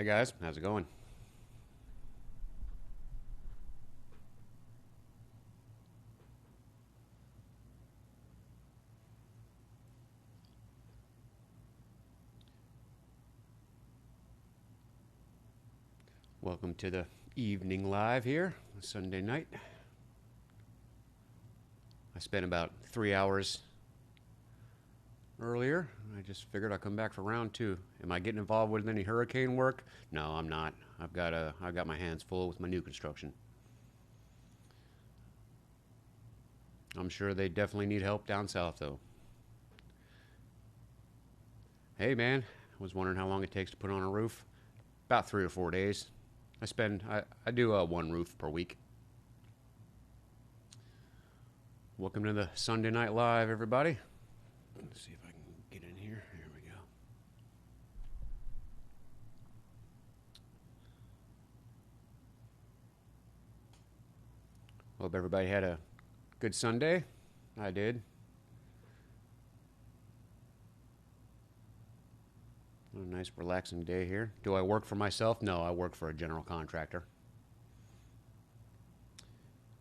Hey guys, how's it going? Welcome to the evening live here, Sunday night. I spent about 3 hours earlier. I just figured I'd come back for round two. Am I getting involved with any hurricane work? No, I'm not. I've got my hands full with my new construction. I'm sure they definitely need help down south though. Hey man, I was wondering how long it takes to put on a roof. About 3 or 4 days. I do one roof per week. Welcome to the Sunday Night Live, everybody. Let's see if I can get in here. Here we go. Hope everybody had a good Sunday. I did. A nice relaxing day here. Do I work for myself? No, I work for a general contractor.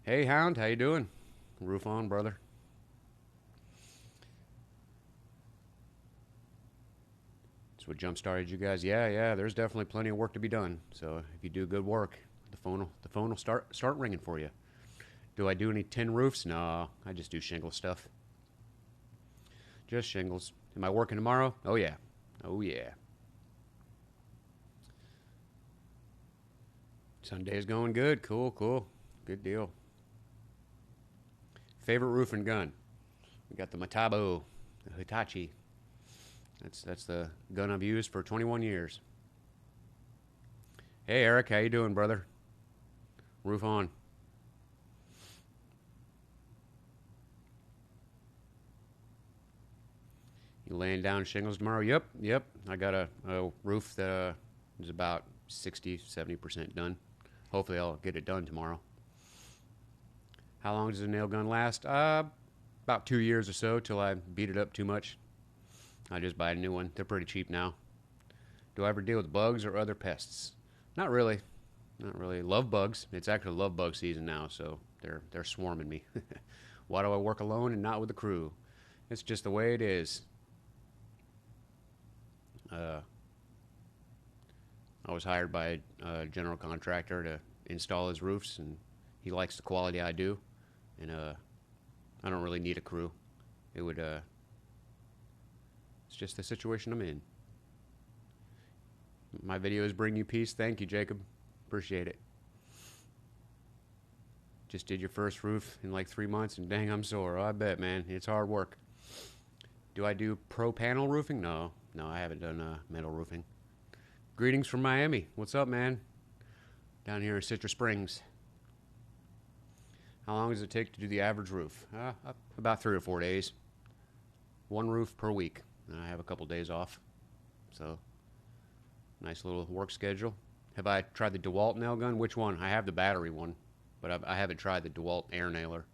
Hey Hound, how you doing? Roof on, brother. That's what jump started you guys. Yeah. There's definitely plenty of work to be done. So if you do good work, the phone will start ringing for you. Do I do any tin roofs? No, I just do shingle stuff. Just shingles. Am I working tomorrow? Oh yeah. Oh yeah. Sunday's going good. Cool. Good deal. Favorite roofing gun? We got the Metabo, the Hitachi. That's the gun I've used for 21 years. Hey Eric, how you doing, brother? Roof on. You laying down shingles tomorrow? Yep. I got a roof that is about 60-70% done. Hopefully I'll get it done tomorrow. How long does a nail gun last? About 2 years or so till I beat it up too much. I just buy a new one. They're pretty cheap now. Do I ever deal with bugs or other pests? Not really. Not really. Love bugs. It's actually love bug season now, so they're swarming me. Why do I work alone and not with a crew? It's just the way it is. Uh, I was hired by a general contractor to install his roofs, and he likes the quality I do, and I don't really need a crew. It would. It's just the situation I'm in. My videos bring you peace. Thank you, Jacob. Appreciate it. Just did your first roof in like 3 months, and dang, I'm sore. Oh, I bet, man. It's hard work. Do I do pro panel roofing? No, I haven't done metal roofing. Greetings from Miami. What's up, man? Down here in Citrus Springs. How long does it take to do the average roof? About 3 or 4 days. One roof per week. And I have a couple days off. So, nice little work schedule. Have I tried the DeWalt nail gun? Which one? I have the battery one, but I haven't tried the DeWalt air nailer.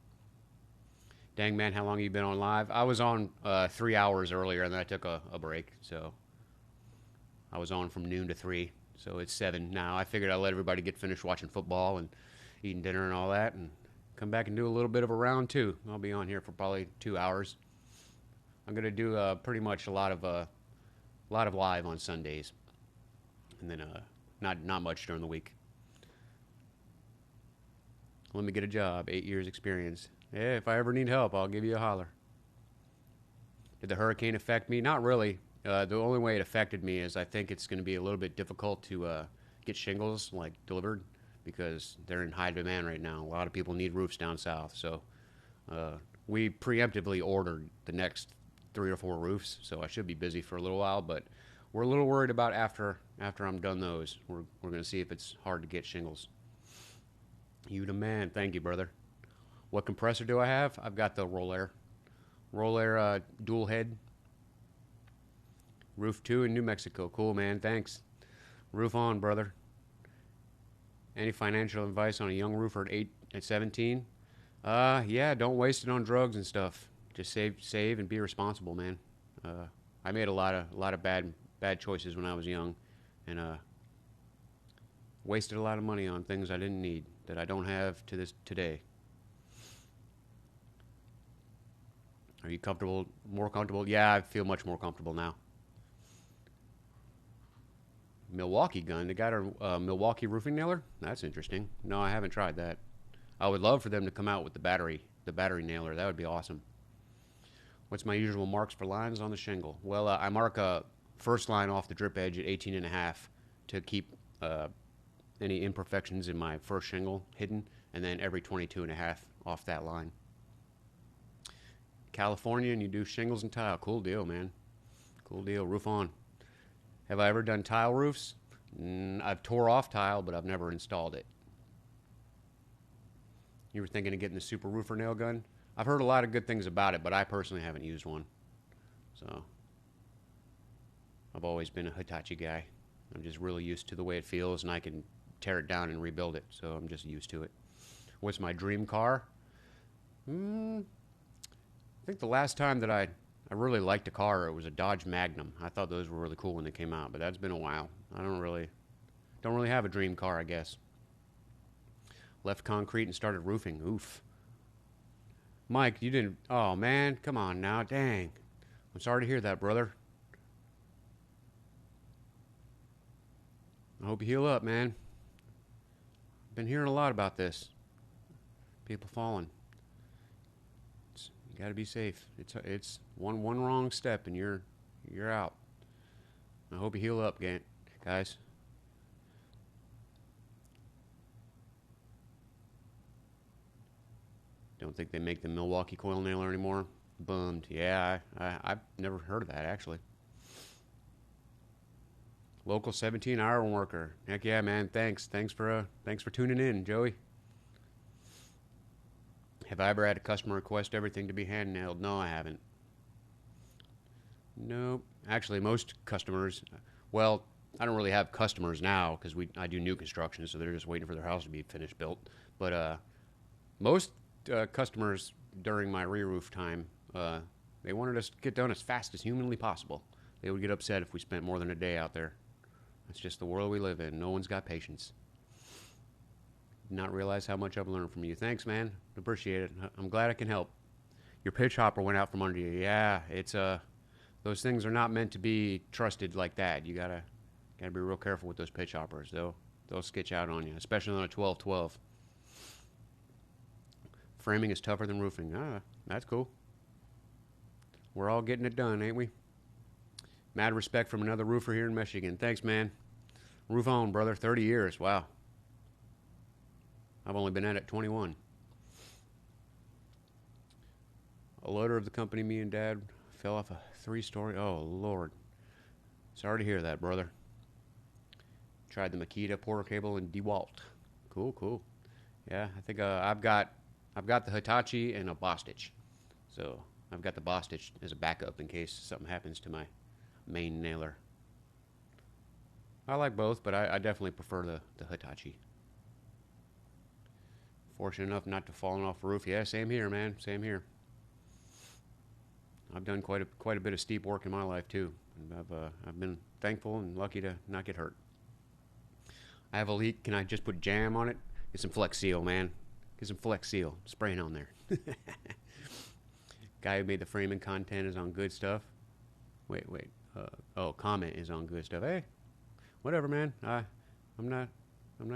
Dang, man, how long have you been on live? I was on 3 hours earlier, and then I took a break. So, I was on from noon to 3. So, it's 7 now. I figured I'd let everybody get finished watching football and eating dinner and all that, and come back and do a little bit of a round two. I'll be on here for probably 2 hours. I'm gonna do pretty much a lot of live on Sundays, and then not much during the week. Let me get a job. 8 years experience. Yeah, if I ever need help, I'll give you a holler. Did the hurricane affect me? Not really. The only way it affected me is I think it's going to be a little bit difficult to get shingles like delivered because they're in high demand right now. A lot of people need roofs down south, so we preemptively ordered the next 3 or 4 roofs, so I should be busy for a little while, but we're a little worried about after I'm done those. We're going to see if it's hard to get shingles. You the man. Thank you, brother. What compressor do I have? I've got the Rollair dual head. Roof 2 in New Mexico. Cool, man. Thanks. Roof on, brother. Any financial advice on a young roofer at 17? Yeah, don't waste it on drugs and stuff. Just save, and be responsible, man. I made a lot of bad choices when I was young, and Wasted a lot of money on things I didn't need that I don't have to this today. Are you comfortable? More comfortable? Yeah, I feel much more comfortable now. Milwaukee gun. They got a Milwaukee roofing nailer. That's interesting. No, I haven't tried that. I would love for them to come out with the battery nailer. That would be awesome. What's my usual marks for lines on the shingle? Well, I mark a first line off the drip edge at 18.5 to keep any imperfections in my first shingle hidden, and then every 22.5 off that line. California, and you do shingles and tile. Cool deal, man. Cool deal. Roof on. Have I ever done tile roofs? I've tore off tile, but I've never installed it. You were thinking of getting the Super Roofer nail gun? I've heard a lot of good things about it, but I personally haven't used one. So, I've always been a Hitachi guy. I'm just really used to the way it feels, and I can tear it down and rebuild it, so I'm just used to it. What's my dream car? I think the last time that I really liked a car, it was a Dodge Magnum. I thought those were really cool when they came out, but that's been a while. I don't really have a dream car, I guess. Left concrete and started roofing. Oof. Mike, you didn't... Oh, man. Come on now. Dang. I'm sorry to hear that, brother. I hope you heal up, man. Been hearing a lot about this. People falling. You got to be safe. It's one wrong step and you're out. I hope you heal up, guys. Don't think they make the Milwaukee coil nailer anymore. Bummed. Yeah, I've never heard of that actually. Local 17 iron worker. Heck yeah, man. Thanks for tuning in, Joey. Have I ever had a customer request everything to be hand nailed? No, I haven't. Nope. Actually, most customers, well, I don't really have customers now because I do new construction, so they're just waiting for their house to be finished built. But most customers during my re-roof time, they wanted us to get done as fast as humanly possible. They would get upset if we spent more than a day out there. That's just the world we live in. No one's got patience. Did not realize how much I've learned from you. Thanks, man. Appreciate it. I'm glad I can help. Your pitch hopper went out from under you. Yeah, it's those things are not meant to be trusted like that. You gotta be real careful with those pitch hoppers. They'll sketch out on you, especially on a 1212. Framing is tougher than roofing. Ah, that's cool. We're all getting it done, ain't we? Mad respect from another roofer here in Michigan. Thanks, man. Roof on, brother. 30 years. Wow. I've only been at it 21. A loader of the company, me and Dad, fell off a 3-story. Oh, Lord. Sorry to hear that, brother. Tried the Makita Porter cable in DeWalt. Cool. Yeah, I think I've got the Hitachi and a Bostitch. So I've got the Bostitch as a backup in case something happens to my main nailer. I like both, but I definitely prefer the Hitachi. Fortunate enough not to fall off a roof. Yeah, same here, man. Same here. I've done quite a bit of steep work in my life too. And I've been thankful and lucky to not get hurt. I have a leak. Can I just put jam on it? Get some Flex Seal, man. Get some Flex Seal. Spraying on there. Guy who made the framing content is on Good Stuff. Wait. Comment is on Good Stuff. Hey, whatever, man. I'm not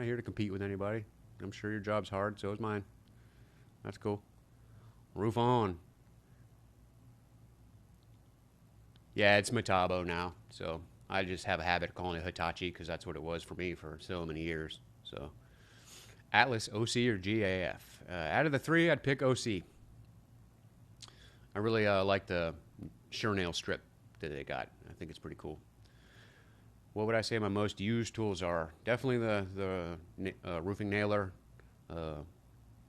here to compete with anybody. I'm sure your job's hard, so is mine. That's cool. Roof on. Yeah, it's Metabo now, so I just have a habit of calling it Hitachi because that's what it was for me for so many years. So, Atlas, OC, or GAF? Out of the three, I'd pick OC. I really like the SureNail strip that they got. I think it's pretty cool. What would I say my most used tools are? Definitely the roofing nailer,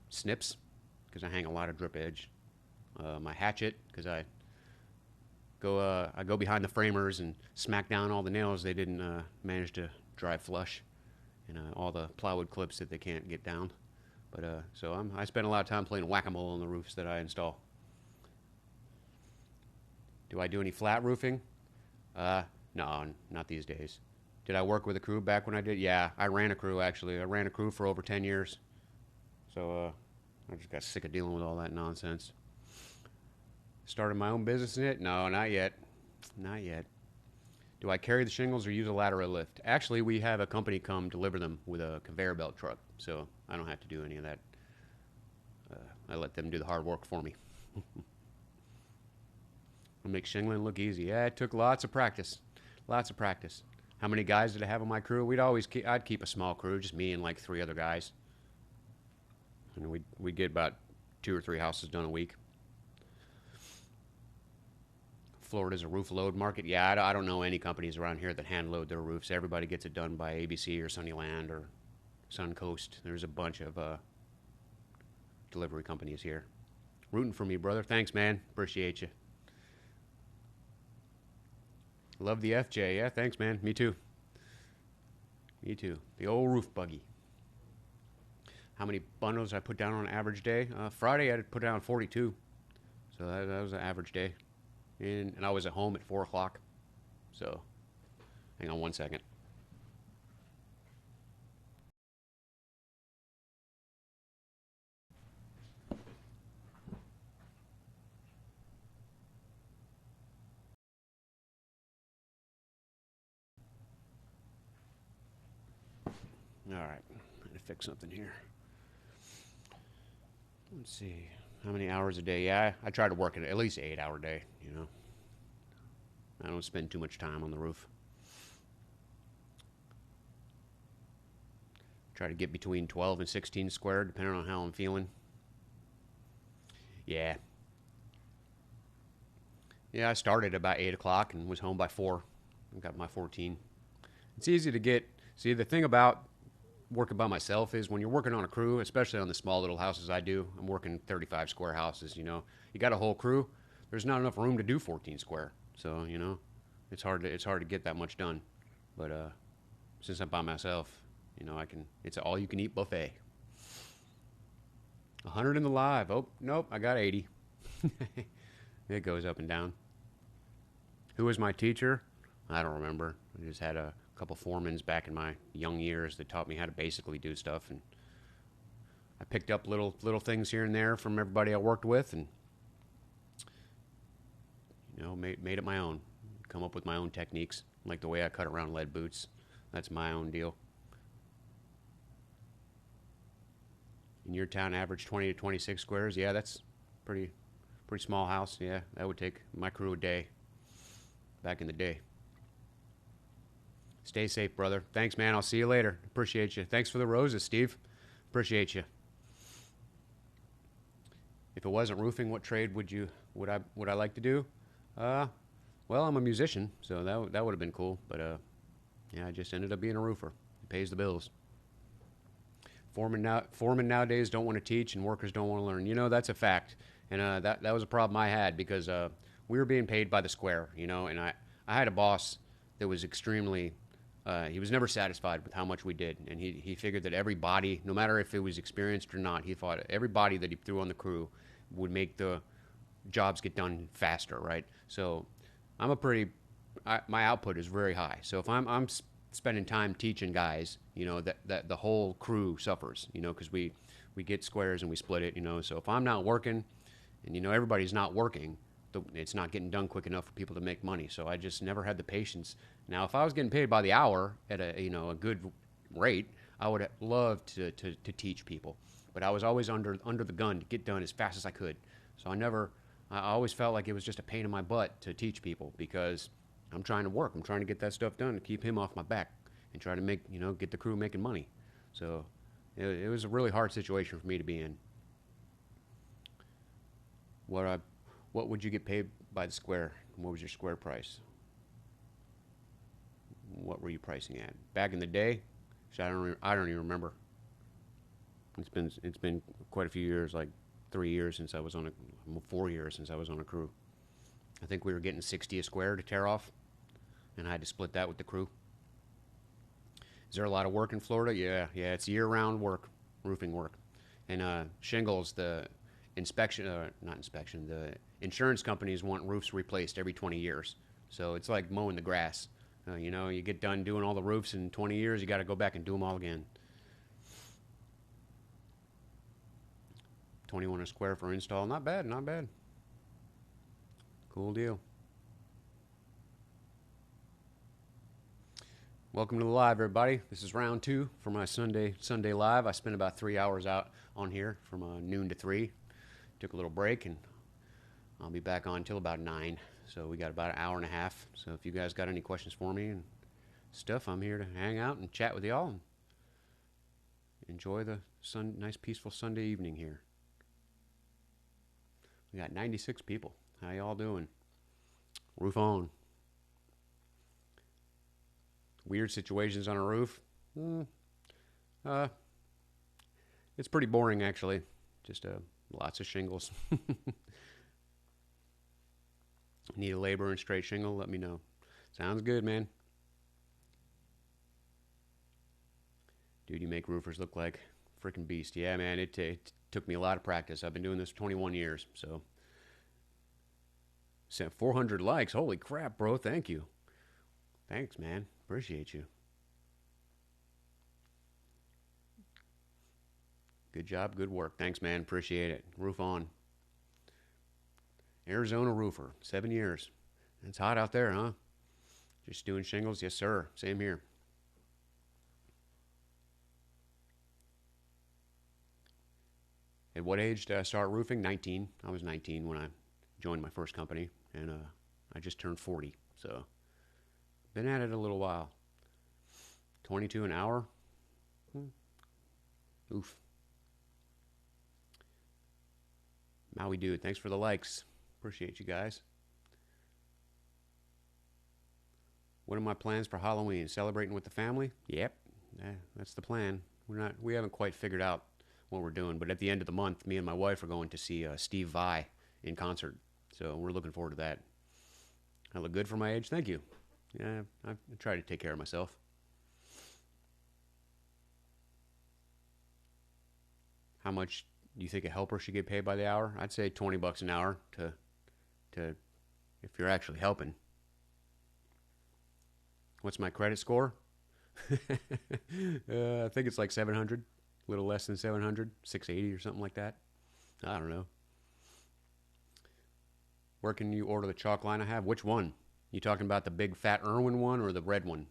snips, because I hang a lot of drip edge. My hatchet, because I go behind the framers and smack down all the nails they didn't manage to drive flush, and all the plywood clips that they can't get down. But so I spend a lot of time playing whack-a-mole on the roofs that I install. Do I do any flat roofing? No, not these days. Did I work with a crew back when I did? Yeah, I ran a crew actually. I ran a crew for over 10 years. So I just got sick of dealing with all that nonsense. Started my own business in it? No, not yet. Not yet. Do I carry the shingles or use a ladder or lift? Actually, we have a company come deliver them with a conveyor belt truck, so I don't have to do any of that. I let them do the hard work for me. It'll make shingling look easy. Yeah, it took lots of practice. Lots of practice. How many guys did I have on my crew? I'd keep a small crew, just me and like 3 other guys. And we'd get about 2 or 3 houses done a week. Florida's a roof load market. Yeah, I don't know any companies around here that hand load their roofs. Everybody gets it done by ABC or Sunnyland or Suncoast. There's a bunch of delivery companies here. Rooting for me, brother. Thanks, man. Appreciate you. Love the FJ. Yeah, thanks, man. Me too. Me too. The old roof buggy. How many bundles I put down on an average day? Friday, I put down 42. So that was an average day. And I was at home at 4 o'clock. So, hang on one second. All right, I'm going to fix something here. Let's see. How many hours a day? Yeah, I try to work at least an 8-hour day, you know. I don't spend too much time on the roof. Try to get between 12 and 16 square, depending on how I'm feeling. Yeah. Yeah, I started about 8 o'clock and was home by 4. I got my 14. It's easy to get. See, the thing about working by myself is when you're working on a crew, especially on the small little houses I do, I'm working 35 square houses, you know. You got a whole crew, there's not enough room to do 14 square. So, you know, it's hard to get that much done. But since I'm by myself, you know, it's an all you can eat buffet. 100 in the live. Oh, nope, I got 80. It goes up and down. Who was my teacher? I don't remember. I just had a couple foremans back in my young years that taught me how to basically do stuff, and I picked up little things here and there from everybody I worked with, and you know, made it my own. Come up with my own techniques, like the way I cut around lead boots. That's my own deal. In your town, average 20 to 26 squares. Yeah, that's pretty small house. Yeah, that would take my crew a day back in the day. Stay safe, brother. Thanks, man. I'll see you later. Appreciate you. Thanks for the roses, Steve. Appreciate you. If it wasn't roofing, what trade would I like to do? Well, I'm a musician, so that would have been cool. But yeah, I just ended up being a roofer. It pays the bills. Foremen nowadays don't want to teach, and workers don't want to learn. You know, that's a fact, and that was a problem I had because we were being paid by the square. You know, and I had a boss that was extremely. He was never satisfied with how much we did, and he figured that every body, no matter if it was experienced or not, he thought every body that he threw on the crew would make the jobs get done faster, right? So my output is very high. So if I'm spending time teaching guys, you know, that the whole crew suffers, you know, because we get squares and we split it, you know. So if I'm not working, and you know everybody's not working, it's not getting done quick enough for people to make money. So I just never had the patience. Now, if I was getting paid by the hour at a good rate, I would love to teach people. But I was always under the gun to get done as fast as I could. So I always felt like it was just a pain in my butt to teach people because I'm trying to work. I'm trying to get that stuff done to keep him off my back and try to get the crew making money. So it was a really hard situation for me to be in. What would you get paid by the square? What was your square price? What were you pricing at back in the day? I don't even remember. It's been quite a few years, like 3 years since I was on 4 years since I was on a crew. I think we were getting 60 a square to tear off, and I had to split that with the crew. Is there a lot of work in Florida? Yeah, it's year-round work, roofing work, and shingles. The insurance companies want roofs replaced every 20 years. So it's like mowing the grass. You know, you get done doing all the roofs in 20 years, you got to go back and do them all again. 21 a square for install. Not bad, not bad. Cool deal. Welcome to the live, everybody. This is round 2 for my Sunday live. I spent about 3 hours out on here from noon to 3. Took a little break, and I'll be back on until about 9. So we got about an hour and a half. So if you guys got any questions for me and stuff, I'm here to hang out and chat with y'all and enjoy the nice peaceful Sunday evening here. We got 96 people. How y'all doing? Roof on. Weird situations on a roof. It's pretty boring, actually. Just lots of shingles. Need a labor and straight shingle? Let me know. Sounds good, man. Dude, you make roofers look like freaking beast. Yeah, man, it took me a lot of practice. I've been doing this for 21 years, so. Sent 400 likes. Holy crap, bro. Thank you. Thanks, man. Appreciate you. Good job, good work. Thanks, man. Appreciate it. Roof on. Arizona roofer, 7 years. It's hot out there, huh? Just doing shingles? Yes, sir. Same here. At what age did I start roofing? 19. I was 19 when I joined my first company, and I just turned 40. So, been at it a little while. 22 an hour? Oof. Maui dude, thanks for the likes. Appreciate you guys. What are my plans for Halloween? Celebrating with the family? Yep, that's the plan. We haven't quite figured out what we're doing, but at the end of the month, me and my wife are going to see Steve Vai in concert. So we're looking forward to that. I look good for my age? Thank you. Yeah, I try to take care of myself. How much do you think a helper should get paid by the hour? I'd say $20 an hour to if you're actually helping. What's my credit score? I think it's like 700, a little less than 700, 680 or something like that. I don't know. Where can you order the chalk line I have? Which one? You talking about the big fat Irwin one or the red one?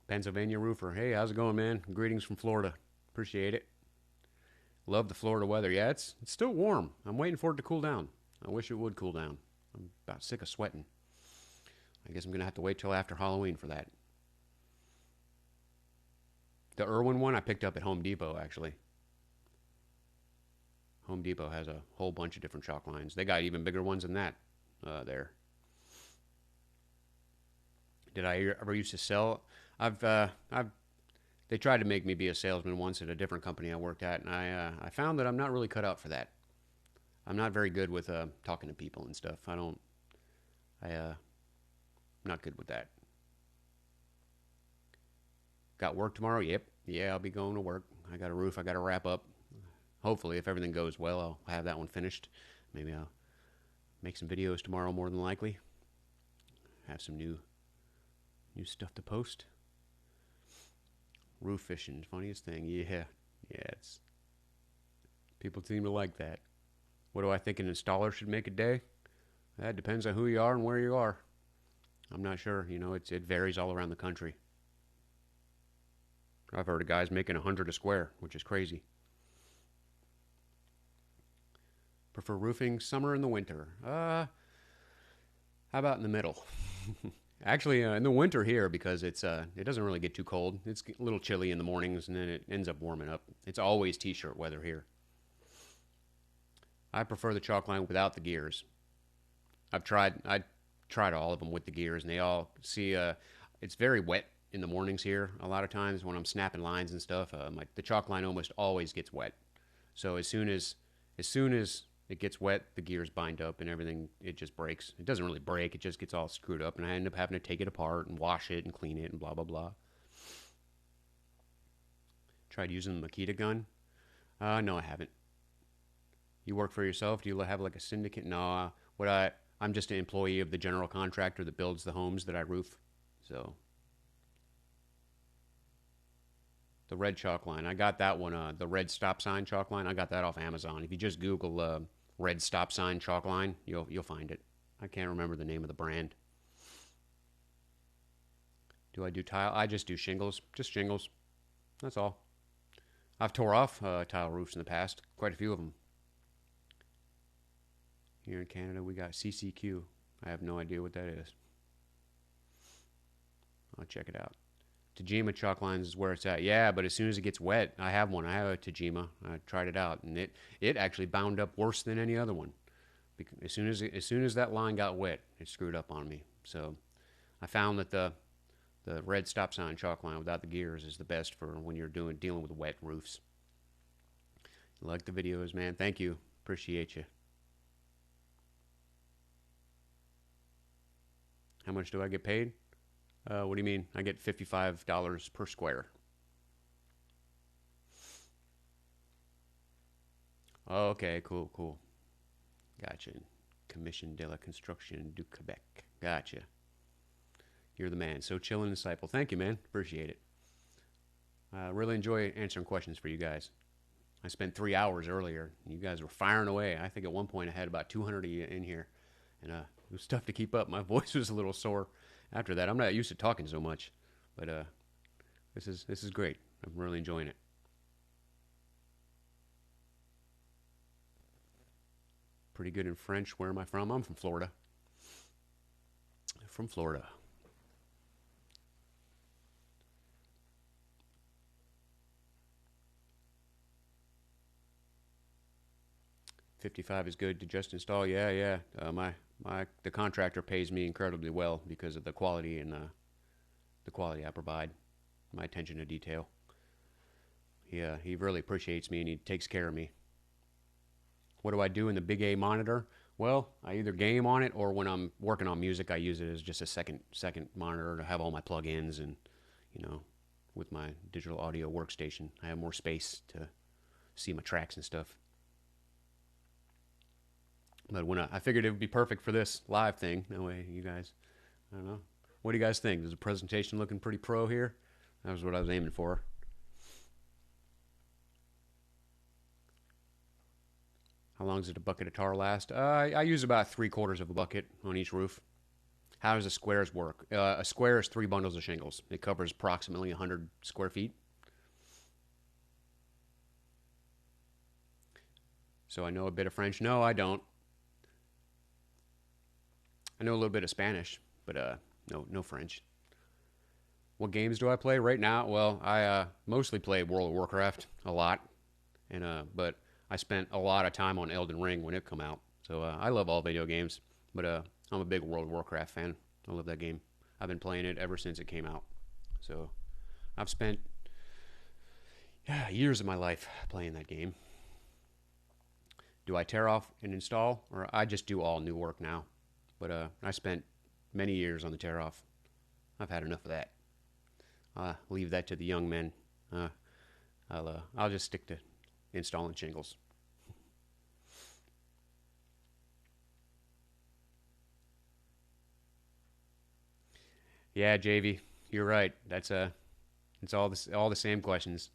Pennsylvania roofer. Hey, how's it going, man? Greetings from Florida. Appreciate it. Love the Florida weather. Yeah, it's still warm. I'm waiting for it to cool down. I wish it would cool down. I'm about sick of sweating. I guess I'm going to have to wait till after Halloween for that. The Irwin one I picked up at Home Depot, actually. Home Depot has a whole bunch of different chalk lines. They got even bigger ones than that there. Did I ever used to sell? They tried to make me be a salesman once at a different company I worked at, and I found that I'm not really cut out for that. I'm not very good with talking to people and stuff. I'm not good with that. Got work tomorrow? Yep. Yeah, I'll be going to work. I got a roof I got to wrap up. Hopefully, if everything goes well, I'll have that one finished. Maybe I'll make some videos tomorrow, more than likely. Have some new stuff to post. Roof fishing, funniest thing. Yeah, it's people seem to like that. What do I think an installer should make a day? That depends on who you are and where you are. I'm not sure. You know, it varies all around the country. I've heard of guys making $100 a square, which is crazy. Prefer roofing summer and the winter? How about in the middle? Actually, in the winter here, because it doesn't really get too cold. It's a little chilly in the mornings, and then it ends up warming up. It's always t-shirt weather here. I prefer the chalk line without the gears. I tried all of them with the gears, and they all see. It's very wet in the mornings here. A lot of times when I'm snapping lines and stuff, like the chalk line almost always gets wet. So as soon as it gets wet, the gears bind up and everything, it just breaks. It doesn't really break, it just gets all screwed up, and I end up having to take it apart and wash it and clean it and blah, blah, blah. Tried using the Makita gun? No, I haven't. You work for yourself? Do you have like a syndicate? No. I'm just an employee of the general contractor that builds the homes that I roof. So the red chalk line, I got that one. The red stop sign chalk line, I got that off Amazon. If you just Google red stop sign chalk line, you'll find it. I can't remember the name of the brand. Do I do tile? I just do shingles, just shingles. That's all. I've tore off tile roofs in the past, quite a few of them. Here in Canada, we got CCQ. I have no idea what that is. I'll check it out. Tajima chalk lines is where it's at. Yeah, but as soon as it gets wet, I have one. I have a Tajima. I tried it out, and it actually bound up worse than any other one. As soon as that line got wet, it screwed up on me. So I found that the red stop sign chalk line without the gears is the best for when you're dealing with wet roofs. Like the videos, man. Thank you. Appreciate you. How much do I get paid? What do you mean? I get $55 per square. Oh, okay, cool. Gotcha. Commission de la Construction du Quebec. Gotcha. You're the man. So chill and insightful. Thank you, man. Appreciate it. Really enjoy answering questions for you guys. I spent 3 hours earlier. You guys were firing away. I think at one point I had about 200 of you in here. And it was tough to keep up. My voice was a little sore after that. I'm not used to talking so much. But this is great. I'm really enjoying it. Pretty good in French. Where am I from? I'm from Florida. From Florida. $55 is good to just install. Yeah. The contractor pays me incredibly well because of the quality and the quality I provide. My attention to detail. He really appreciates me and he takes care of me. What do I do in the Big A monitor? Well, I either game on it or when I'm working on music, I use it as just a second monitor to have all my plugins and, with my digital audio workstation, I have more space to see my tracks and stuff. But when I figured it would be perfect for this live thing. That way, you guys, I don't know. What do you guys think? Is the presentation looking pretty pro here? That was what I was aiming for. How long does a bucket of tar last? I use about 3/4 of a bucket on each roof. How does the squares work? A square is 3 bundles of shingles. It covers approximately 100 square feet. So I know a bit of French. No, I don't. I know a little bit of Spanish, but no French. What games do I play right now? Well, I mostly play World of Warcraft a lot, and but I spent a lot of time on Elden Ring when it come out. So I love all video games, but I'm a big World of Warcraft fan. I love that game. I've been playing it ever since it came out. So I've spent years of my life playing that game. Do I tear off and install, or I just do all new work now? But I spent many years on the tear off. I've had enough of that. Leave that to the young men. I'll just stick to installing shingles. Yeah, JV, you're right. It's all the same questions.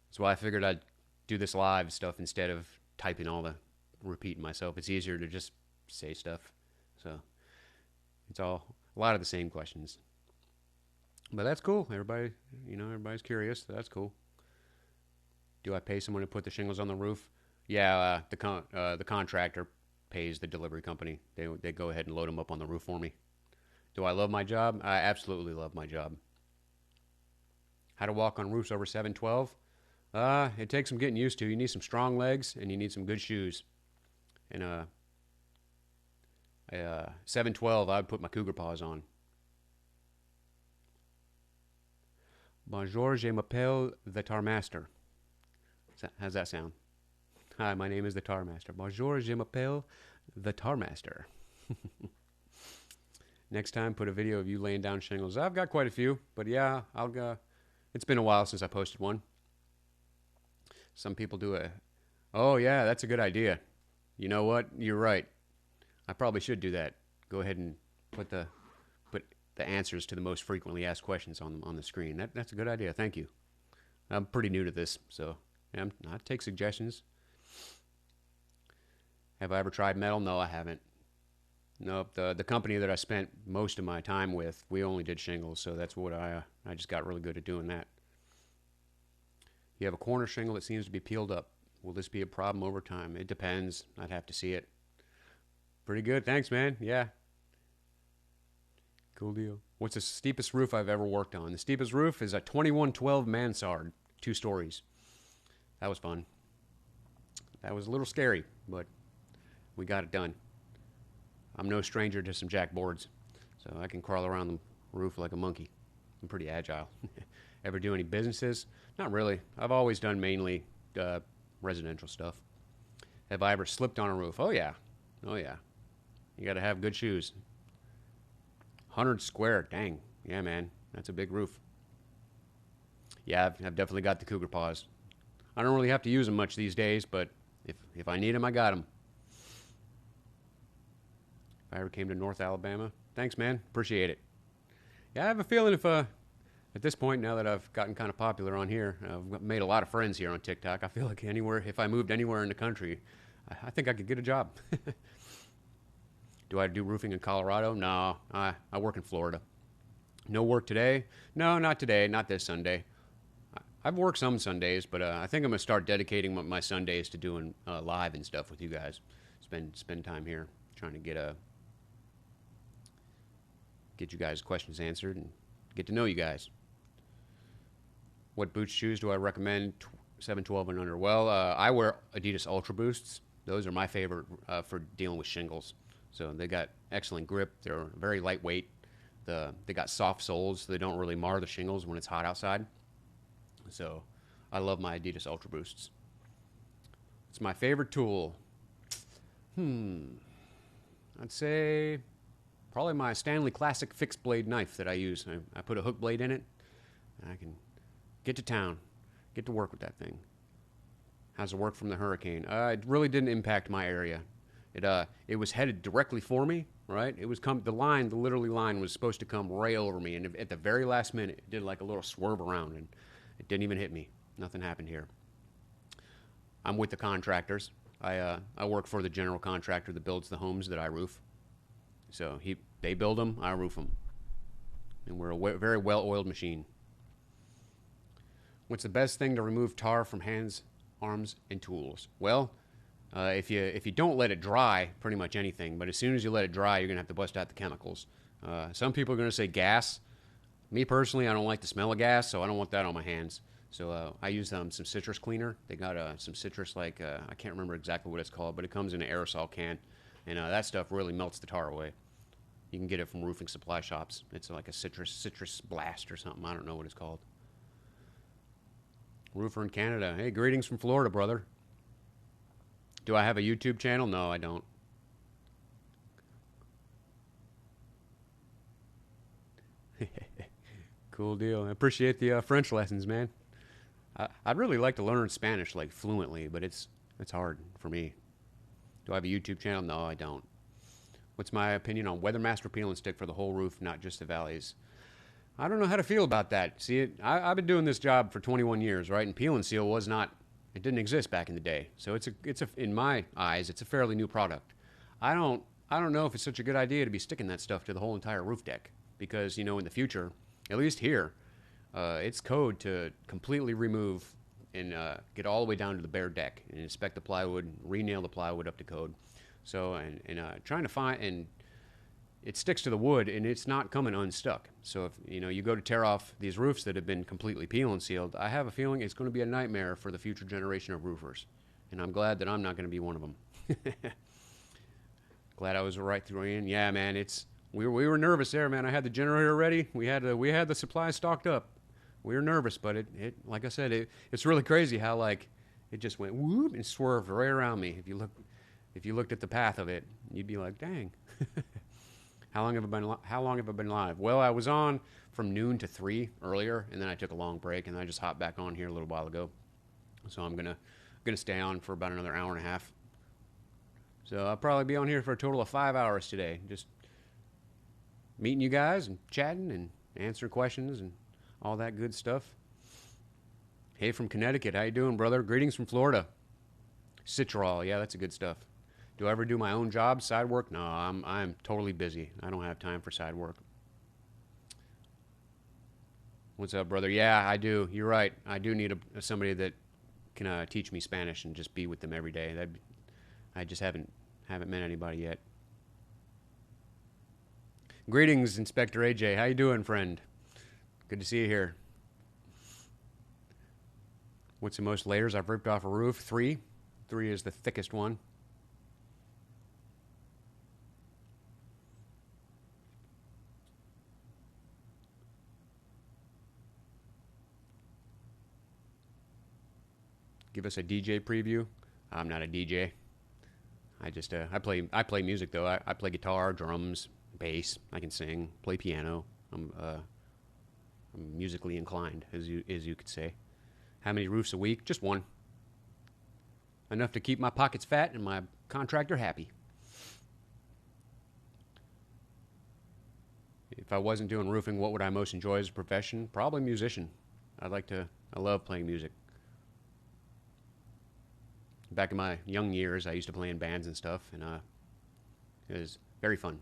That's why I figured I'd do this live stuff instead of typing repeating myself. It's easier to just say stuff. So it's a lot of the same questions. But that's cool. Everybody's curious. So that's cool. Do I pay someone to put the shingles on the roof? Yeah, the contractor pays the delivery company. They go ahead and load them up on the roof for me. Do I love my job? I absolutely love my job. How to walk on roofs over 712? It takes some getting used to. You need some strong legs and you need some good shoes. And 712, I would put my cougar paws on. Bonjour, je m'appelle the Tar Master. How's that sound? Hi, my name is the Tar Master. Bonjour, je m'appelle the Tar Master. Next time, put a video of you laying down shingles. I've got quite a few, but yeah, I'll go. It's been a while since I posted one. Some people do it. Oh yeah, that's a good idea. You know what? You're right. I probably should do that. Go ahead and put the answers to the most frequently asked questions on the screen. That's a good idea. Thank you. I'm pretty new to this, so yeah, I take suggestions. Have I ever tried metal? No, I haven't. Nope. The company that I spent most of my time with, we only did shingles, so that's what I just got really good at doing that. You have a corner shingle that seems to be peeled up. Will this be a problem over time? It depends. I'd have to see it. Pretty good. Thanks, man. Yeah. Cool deal. What's the steepest roof I've ever worked on? The steepest roof is a 2112 mansard, 2 stories. That was fun. That was a little scary, but we got it done. I'm no stranger to some jackboards, so I can crawl around the roof like a monkey. I'm pretty agile. Ever do any businesses? Not really. I've always done mainly residential stuff. Have I ever slipped on a roof? Oh, yeah. Oh, yeah. You got to have good shoes. 100 square. Dang. Yeah, man. That's a big roof. Yeah, I've definitely got the cougar paws. I don't really have to use them much these days, but if I need them, I got them. If I ever came to North Alabama. Thanks, man. Appreciate it. Yeah, I have a feeling if at this point, now that I've gotten kind of popular on here, I've made a lot of friends here on TikTok. I feel like if I moved anywhere in the country, I think I could get a job. Do I do roofing in Colorado? No, I work in Florida. No work today? No, not today. Not this Sunday. I've worked some Sundays, but I think I'm going to start dedicating my Sundays to doing live and stuff with you guys. Spend time here trying to get you guys' questions answered and get to know you guys. What boots, shoes do I recommend 712 and under? Well, I wear Adidas Ultra Boosts. Those are my favorite for dealing with shingles. So they got excellent grip. They're very lightweight. They got soft soles, so they don't really mar the shingles when it's hot outside. So I love my Adidas Ultra Boosts. It's my favorite tool. I'd say probably my Stanley Classic fixed blade knife that I use. I put a hook blade in it, and I can get to town, get to work with that thing. How's it work from the hurricane? It really didn't impact my area. It was headed directly for me, right? It was the line was supposed to come right over me, and at the very last minute, it did like a little swerve around, and it didn't even hit me. Nothing happened here. I'm with the contractors. I work for the general contractor that builds the homes that I roof. So they build them, I roof them. And we're a very well-oiled machine. What's the best thing to remove tar from hands, arms, and tools? Well, if you don't let it dry, pretty much anything. But as soon as you let it dry, you're going to have to bust out the chemicals. Some people are going to say gas. Me personally, I don't like the smell of gas, so I don't want that on my hands. So I use some citrus cleaner. They got some citrus, I can't remember exactly what it's called, but it comes in an aerosol can. And that stuff really melts the tar away. You can get it from roofing supply shops. It's like a citrus blast or something. I don't know what it's called. Roofer in Canada. Hey, greetings from Florida, brother. Do I have a YouTube channel? No, I don't. Cool deal. I appreciate the French lessons, man. I'd really like to learn Spanish fluently, but it's hard for me. Do I have a YouTube channel? No, I don't. What's my opinion on Weathermaster Peel and Stick for the whole roof, not just the valleys? I don't know how to feel about that. See, I've been doing this job for 21 years, right? And Peel and Seal it didn't exist back in the day. So in my eyes, it's a fairly new product. I don't know if it's such a good idea to be sticking that stuff to the whole entire roof deck because, in the future, at least here, it's code to completely remove and get all the way down to the bare deck and inspect the plywood, re-nail the plywood up to code. So, and trying to find, and it sticks to the wood and it's not coming unstuck. So if, you go to tear off these roofs that have been completely peel and sealed, I have a feeling it's going to be a nightmare for the future generation of roofers. And I'm glad that I'm not going to be one of them. Glad I was right through in. Yeah, man, we were nervous there, man. I had the generator ready. We had the supplies stocked up. We were nervous, but it like I said, it's really crazy how it just went whoop and swerved right around me. If you looked at the path of it, you'd be like, dang. How long have I been live? Well, I was on from noon to 3 earlier, and then I took a long break, and I just hopped back on here a little while ago. So I'm gonna stay on for about another hour and a half. So I'll probably be on here for a total of 5 hours today, just meeting you guys and chatting and answering questions and all that good stuff. Hey, from Connecticut, how you doing, brother? Greetings from Florida. Citrol, yeah, that's a good stuff. Do I ever do my own job, side work? No, I'm totally busy. I don't have time for side work. What's up, brother? Yeah, I do. You're right. I do need somebody that can teach me Spanish and just be with them every day. I just haven't met anybody yet. Greetings, Inspector AJ. How you doing, friend? Good to see you here. What's the most layers I've ripped off a roof? 3. 3 is the thickest one. Give us a DJ preview. I'm not a DJ. I just I play music though. I play guitar, drums, bass. I can sing, play piano. I'm musically inclined, as you could say. How many roofs a week? Just 1. Enough to keep my pockets fat and my contractor happy. If I wasn't doing roofing, what would I most enjoy as a profession? Probably musician. I love playing music. Back in my young years, I used to play in bands and stuff, and it was very fun.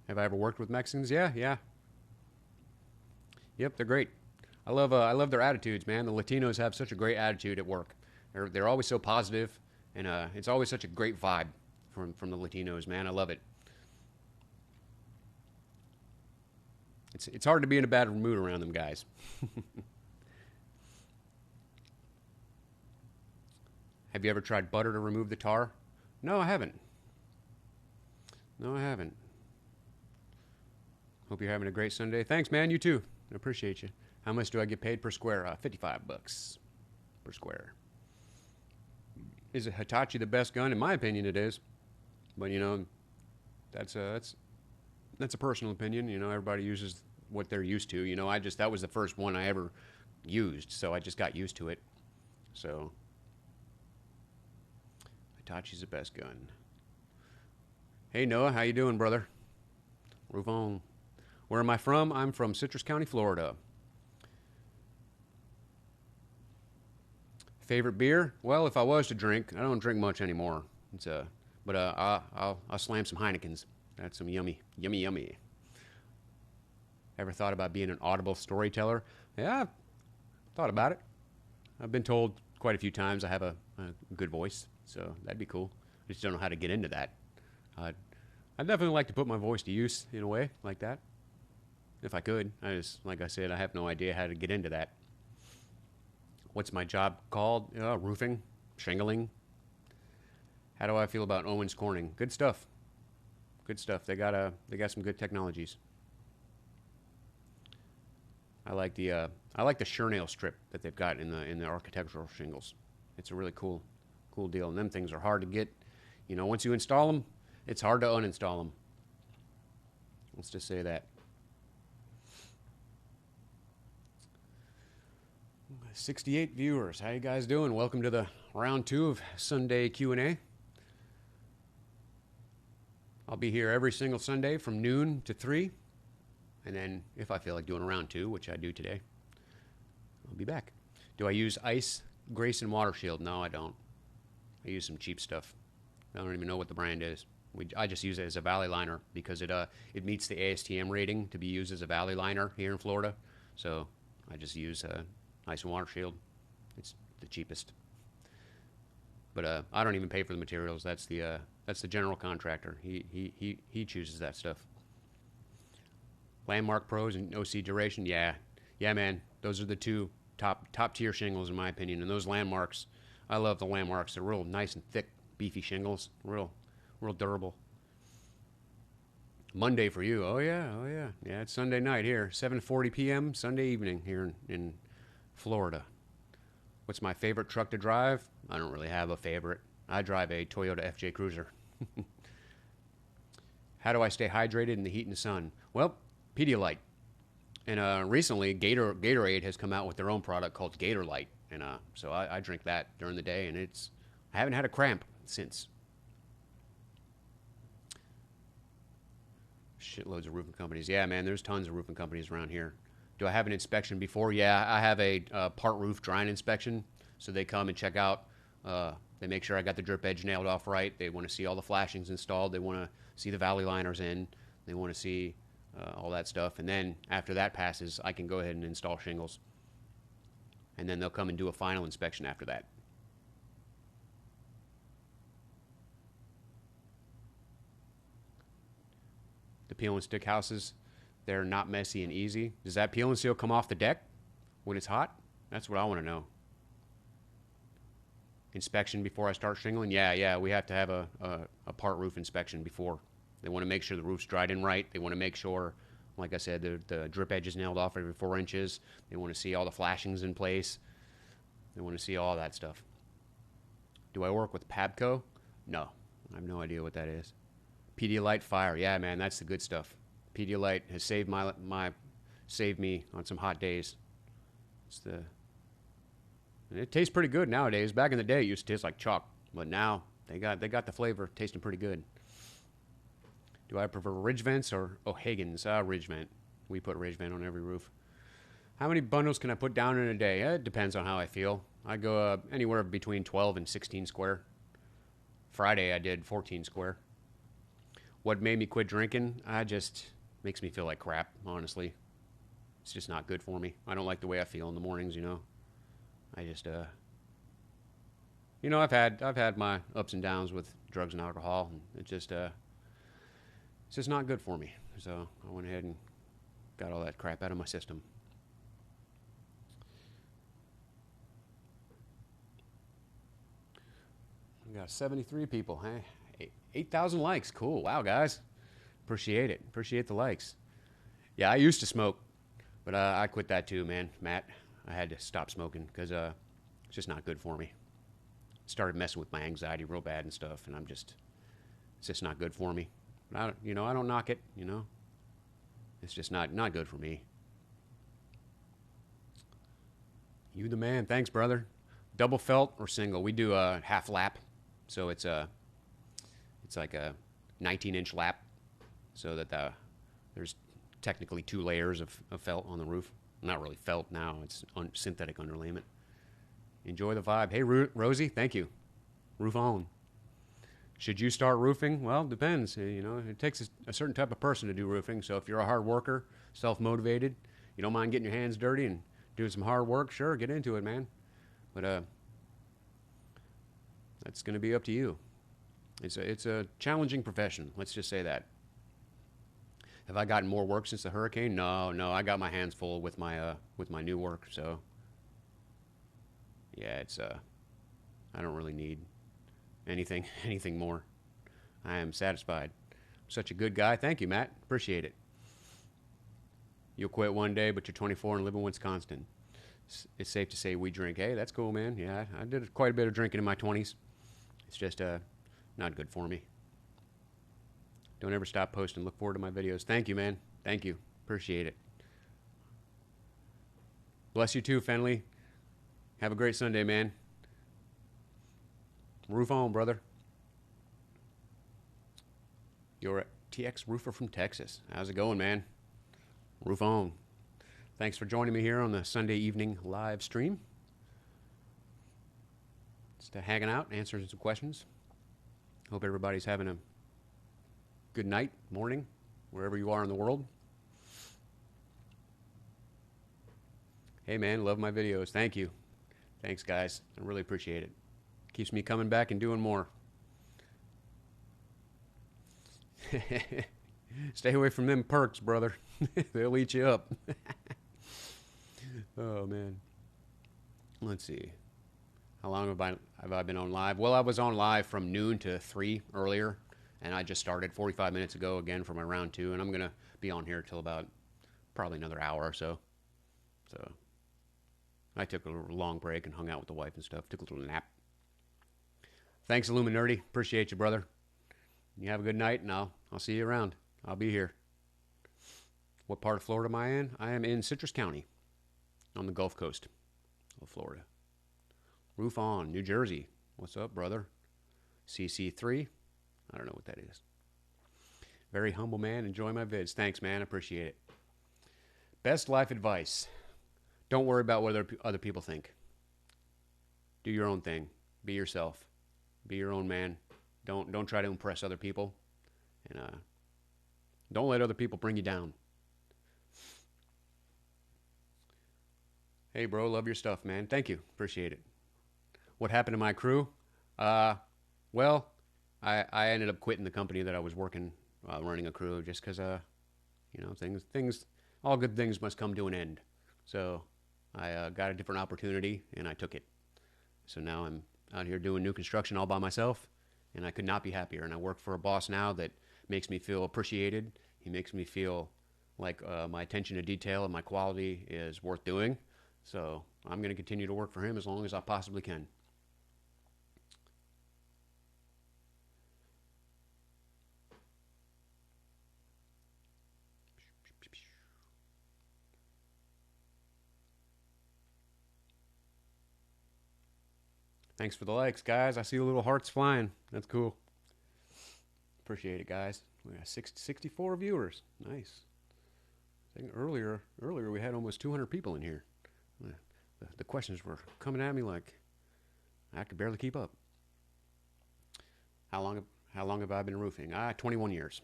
Have I ever worked with Mexicans? Yeah. Yep, they're great. I love their attitudes, man. The Latinos have such a great attitude at work. They're always so positive, and it's always such a great vibe from the Latinos, man. I love it. It's hard to be in a bad mood around them guys. Have you ever tried butter to remove the tar? No, I haven't. Hope you're having a great Sunday. Thanks, man. You too. I appreciate you. How much do I get paid per square? $55 per square. Is a Hitachi the best gun? In my opinion, it is. But that's a personal opinion. Everybody uses what they're used to. That was the first one I ever used, so I just got used to it. So Hitachi's the best gun. Hey Noah, how you doing, brother? Roof on. Where am I from? I'm from Citrus County, Florida. Favorite beer? Well, if I was to drink, I don't drink much anymore. But I'll slam some Heinekens. That's some yummy. Ever thought about being an audible storyteller? Yeah, I've thought about it. I've been told quite a few times I have a good voice, so that'd be cool. I just don't know how to get into that. I'd definitely like to put my voice to use in a way like that. If I could. Like I said, I have no idea how to get into that. What's my job called? Roofing, shingling. How do I feel about Owens Corning? Good stuff. They got some good technologies. I like the Shernail strip that they've got in the architectural shingles. It's a really cool deal. And them things are hard to get. Once you install them, it's hard to uninstall them. Let's just say that. 68 viewers. How you guys doing? Welcome to the round 2 of Sunday Q&A. I'll be here every single Sunday from noon to 3. And then if I feel like doing a round 2, which I do today, I'll be back. Do I use Ice, Grayson Water Shield? No, I don't. I use some cheap stuff. I don't even know what the brand is. I just use it as a valley liner because it meets the ASTM rating to be used as a valley liner here in Florida. So I just use Ice and Water Shield. It's the cheapest. But I don't even pay for the materials. That's the general contractor. He chooses that stuff. Landmark Pros and OC Duration. Yeah, man. Those are the 2 top tier shingles in my opinion. And those Landmarks, I love the Landmarks. They're real nice and thick, beefy shingles. Real durable. Monday for you. Oh yeah. Yeah, it's Sunday night here. 7:40 p.m. Sunday evening here in Florida. What's my favorite truck to drive? I don't really have a favorite. I drive a Toyota FJ Cruiser. How do I stay hydrated in the heat and the sun? Well, Pedialyte. And recently, Gatorade has come out with their own product called Gatorlyte. And so I drink that during the day, and I haven't had a cramp since. Shitloads of roofing companies. Yeah, man, there's tons of roofing companies around here. Do I have an inspection before? Yeah, I have a part roof drying inspection. So they come and check out. They make sure I got the drip edge nailed off right. They want to see all the flashings installed. They want to see the valley liners in. They want to see all that stuff. And then after that passes, I can go ahead and install shingles. And then they'll come and do a final inspection after that. The peel and stick houses, they're not messy and easy. Does that peel and seal come off the deck when it's hot? That's what I want to know. Inspection before I start shingling? Yeah, we have to have a part roof inspection before. They want to make sure the roof's dried in right. They want to make sure, like I said, the drip edge is nailed off every 4 inches. They want to see all the flashings in place. They want to see all that stuff. Do I work with Pabco? No. I have no idea what that is. Pedialyte Fire. Yeah, man, that's the good stuff. Pedialyte has saved saved me on some hot days. It tastes pretty good nowadays. Back in the day, it used to taste like chalk, but now they got the flavor tasting pretty good. Do I prefer ridge vents or O'Hagan's? Ridge vent. We put ridge vent on every roof. How many bundles can I put down in a day? It depends on how I feel. I go anywhere between 12 and 16 square. Friday I did 14 square. What made me quit drinking? Makes me feel like crap, honestly. It's just not good for me. I don't like the way I feel in the mornings, you know. I just, I've had my ups and downs with drugs and alcohol, and it's just not good for me. So I went ahead and got all that crap out of my system. We got 73 people, hey? 8,000 likes. Cool. Wow, guys. Appreciate it. Appreciate the likes. Yeah, I used to smoke, but I quit that too, man. Matt, I had to stop smoking because it's just not good for me. Started messing with my anxiety real bad and stuff, and it's just not good for me. But I don't knock it, you know. It's just not good for me. You the man. Thanks, brother. Double felt or single? We do a half lap, so it's like a 19-inch lap, so that there's technically 2 layers of felt on the roof. Not really felt now. It's synthetic underlayment. Enjoy the vibe. Hey, Rosie, thank you. Roof on. Should you start roofing? Well, depends. It takes a certain type of person to do roofing. So if you're a hard worker, self-motivated, you don't mind getting your hands dirty and doing some hard work, sure, get into it, man. But that's going to be up to you. It's a challenging profession. Let's just say that. Have I gotten more work since the hurricane? No. I got my hands full with my new work. So yeah, I don't really need anything more. I am satisfied. Such a good guy. Thank you, Matt. Appreciate it. You'll quit one day, but you're 24 and live in Wisconsin. It's safe to say we drink. Hey, that's cool, man. Yeah, I did quite a bit of drinking in my 20s. It's just not good for me. Don't ever stop posting. Look forward to my videos. Thank you, man. Thank you. Appreciate it. Bless you too, Fenley. Have a great Sunday, man. Roof on, brother. You're a TX roofer from Texas. How's it going, man? Roof on. Thanks for joining me here on the Sunday evening live stream. Just hanging out, answering some questions. Hope everybody's having a good night, morning, wherever you are in the world. Hey, man, love my videos. Thank you. Thanks, guys. I really appreciate it. Keeps me coming back and doing more. Stay away from them perks, brother. They'll eat you up. Oh, man. Let's see. How long have I been on live? Well, I was on live from noon to 3 earlier, and I just started 45 minutes ago again for my round 2, and I'm going to be on here till about probably another hour or so. So I took a little long break and hung out with the wife and stuff. Took a little nap. Thanks, Illuminati. Appreciate you, brother. You have a good night, and I'll see you around. I'll be here. What part of Florida am I in? I am in Citrus County on the Gulf Coast of Florida. Roof on, New Jersey. What's up, brother? CC3. I don't know what that is. Very humble man. Enjoy my vids. Thanks, man. Appreciate it. Best life advice. Don't worry about what other people think. Do your own thing. Be yourself. Be your own man. Don't try to impress other people. And don't let other people bring you down. Hey, bro. Love your stuff, man. Thank you. Appreciate it. What happened to my crew? Well, I ended up quitting the company that I was working, running a crew, just because, things, all good things must come to an end. So I got a different opportunity and I took it. So now I'm out here doing new construction all by myself, and I could not be happier. And I work for a boss now that makes me feel appreciated. He makes me feel like my attention to detail and my quality is worth doing. So I'm going to continue to work for him as long as I possibly can. Thanks for the likes, guys. I see the little hearts flying. That's cool. Appreciate it, guys. We got 64 viewers. Nice. I think earlier we had almost 200 people in here. The questions were coming at me like I could barely keep up. How long have I been roofing? 21 years.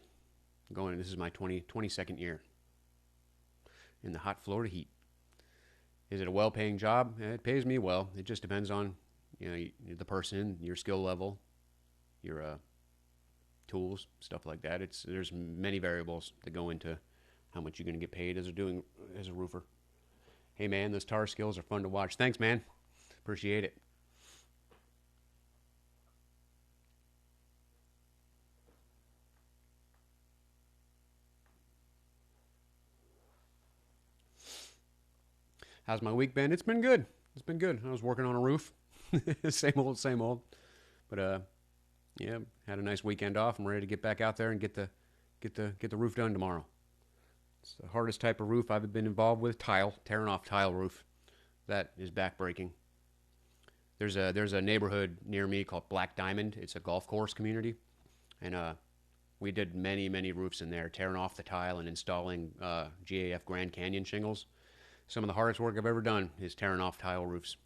This is my 22nd year in the hot Florida heat. Is it a well-paying job? It pays me well. It just depends on the person, your skill level, your tools, stuff like that. There's many variables that go into how much you're going to get paid as a roofer. Hey man, those tar skills are fun to watch. Thanks, man. Appreciate it. How's my week been? It's been good. It's been good. I was working on a roof. Same old, same old. But yeah, had a nice weekend off. I'm ready to get back out there and get the roof done tomorrow. It's the hardest type of roof I've been involved with. Tearing off tile roof. That is backbreaking. There's a neighborhood near me called Black Diamond. It's a golf course community, and we did many roofs in there, tearing off the tile and installing GAF Grand Canyon shingles. Some of the hardest work I've ever done is tearing off tile roofs.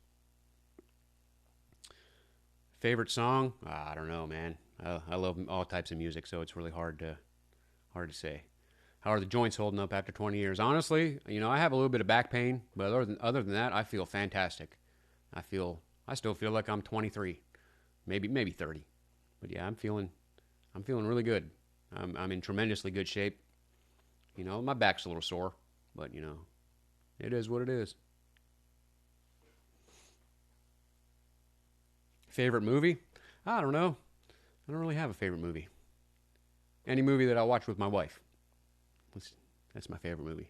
Favorite song? I don't know, man. I love all types of music, so it's really hard to say. How are the joints holding up after 20 years? Honestly, I have a little bit of back pain, but other than that, I feel fantastic. I still feel like I'm 23, maybe 30, but yeah, I'm feeling really good. I'm in tremendously good shape. My back's a little sore, but it is what it is. Favorite movie? I don't know. I don't really have a favorite movie. Any movie that I watch with my wife. That's my favorite movie.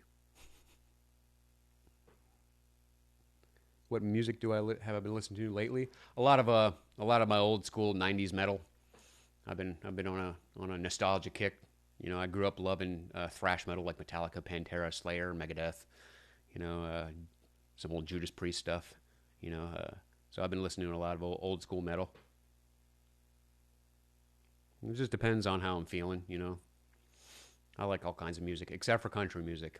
What music have I been listening to lately? A lot of my old school '90s metal. I've been on a nostalgia kick. I grew up loving thrash metal like Metallica, Pantera, Slayer, Megadeth. Some old Judas Priest stuff. So I've been listening to a lot of old school metal. It just depends on how I'm feeling. I like all kinds of music, except for country music.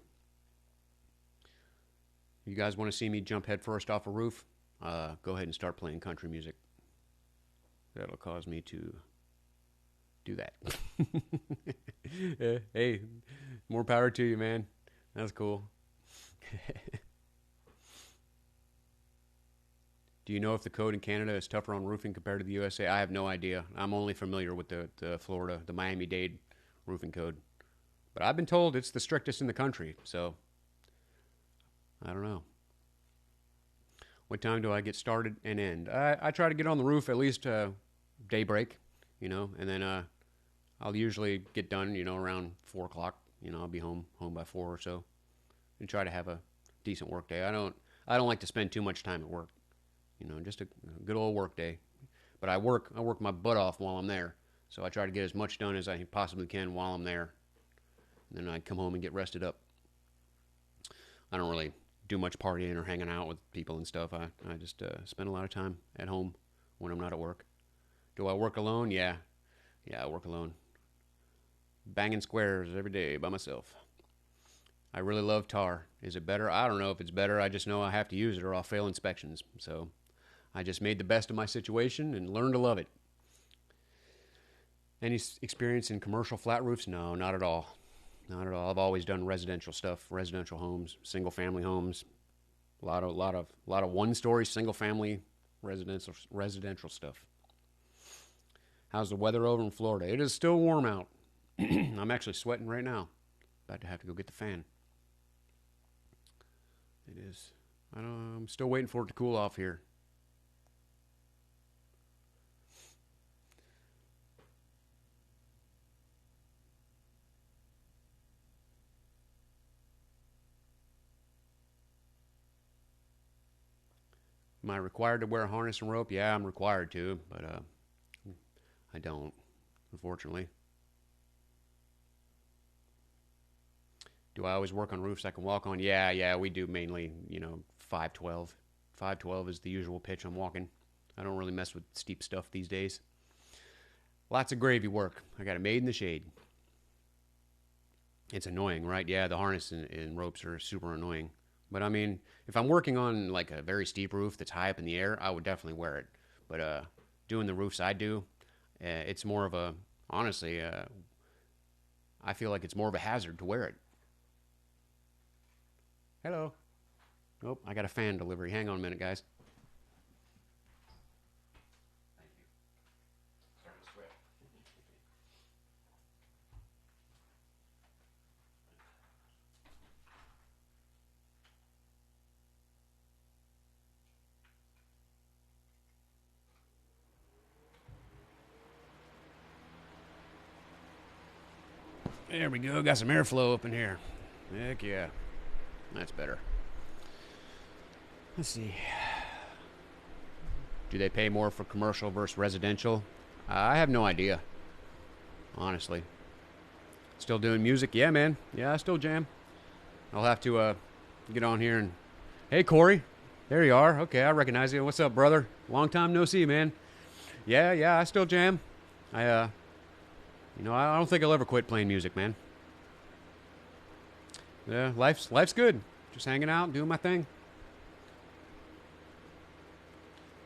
You guys want to see me jump headfirst off a roof? Go ahead and start playing country music. That'll cause me to do that. Hey, more power to you, man. That's cool. Do you know if the code in Canada is tougher on roofing compared to the USA? I have no idea. I'm only familiar with the Florida, the Miami-Dade roofing code. But I've been told it's the strictest in the country, so I don't know. What time do I get started and end? I try to get on the roof at least daybreak, and then I'll usually get done, around 4 o'clock. I'll be home by 4 or so, and try to have a decent work day. I don't like to spend too much time at work, just a good old work day. But I work my butt off while I'm there, so I try to get as much done as I possibly can while I'm there. And then I come home and get rested up. I don't really do much partying or hanging out with people and stuff. I just spend a lot of time at home when I'm not at work. Do I work alone? Yeah. Yeah, I work alone. Banging squares every day by myself. I really love tar. Is it better? I don't know if it's better. I just know I have to use it or I'll fail inspections. So I just made the best of my situation and learned to love it. Any experience in commercial flat roofs? No, not at all. Not at all. I've always done residential stuff, residential homes, single family homes, a lot of one-story single family residential stuff. How's the weather over in Florida? It is still warm out. I'm actually sweating right now. About to have to go get the fan. It is. I'm still waiting for it to cool off here. Am I required to wear a harness and rope? Yeah, I'm required to, but I don't, unfortunately. Do I always work on roofs I can walk on? Yeah, we do mainly, 512. 512 is the usual pitch I'm walking. I don't really mess with steep stuff these days. Lots of gravy work. I got it made in the shade. It's annoying, right? Yeah, the harness and ropes are super annoying. But I mean, if I'm working on like a very steep roof that's high up in the air, I would definitely wear it. But doing the roofs I do, it's more of a, honestly, I feel like it's more of a hazard to wear it. Hello. Nope, I got a fan delivery. Hang on a minute, guys. Thank you. Starting to sweat. There we go. Got some airflow up in here. Heck yeah. That's better. Let's see. Do they pay more for commercial versus residential? I have no idea. Honestly. Still doing music? Yeah, man. Yeah, I still jam. I'll have to get on here and... Hey, Corey. There you are. Okay, I recognize you. What's up, brother? Long time no see, man. Yeah, I still jam. I don't think I'll ever quit playing music, man. Yeah, life's good. Just hanging out, doing my thing.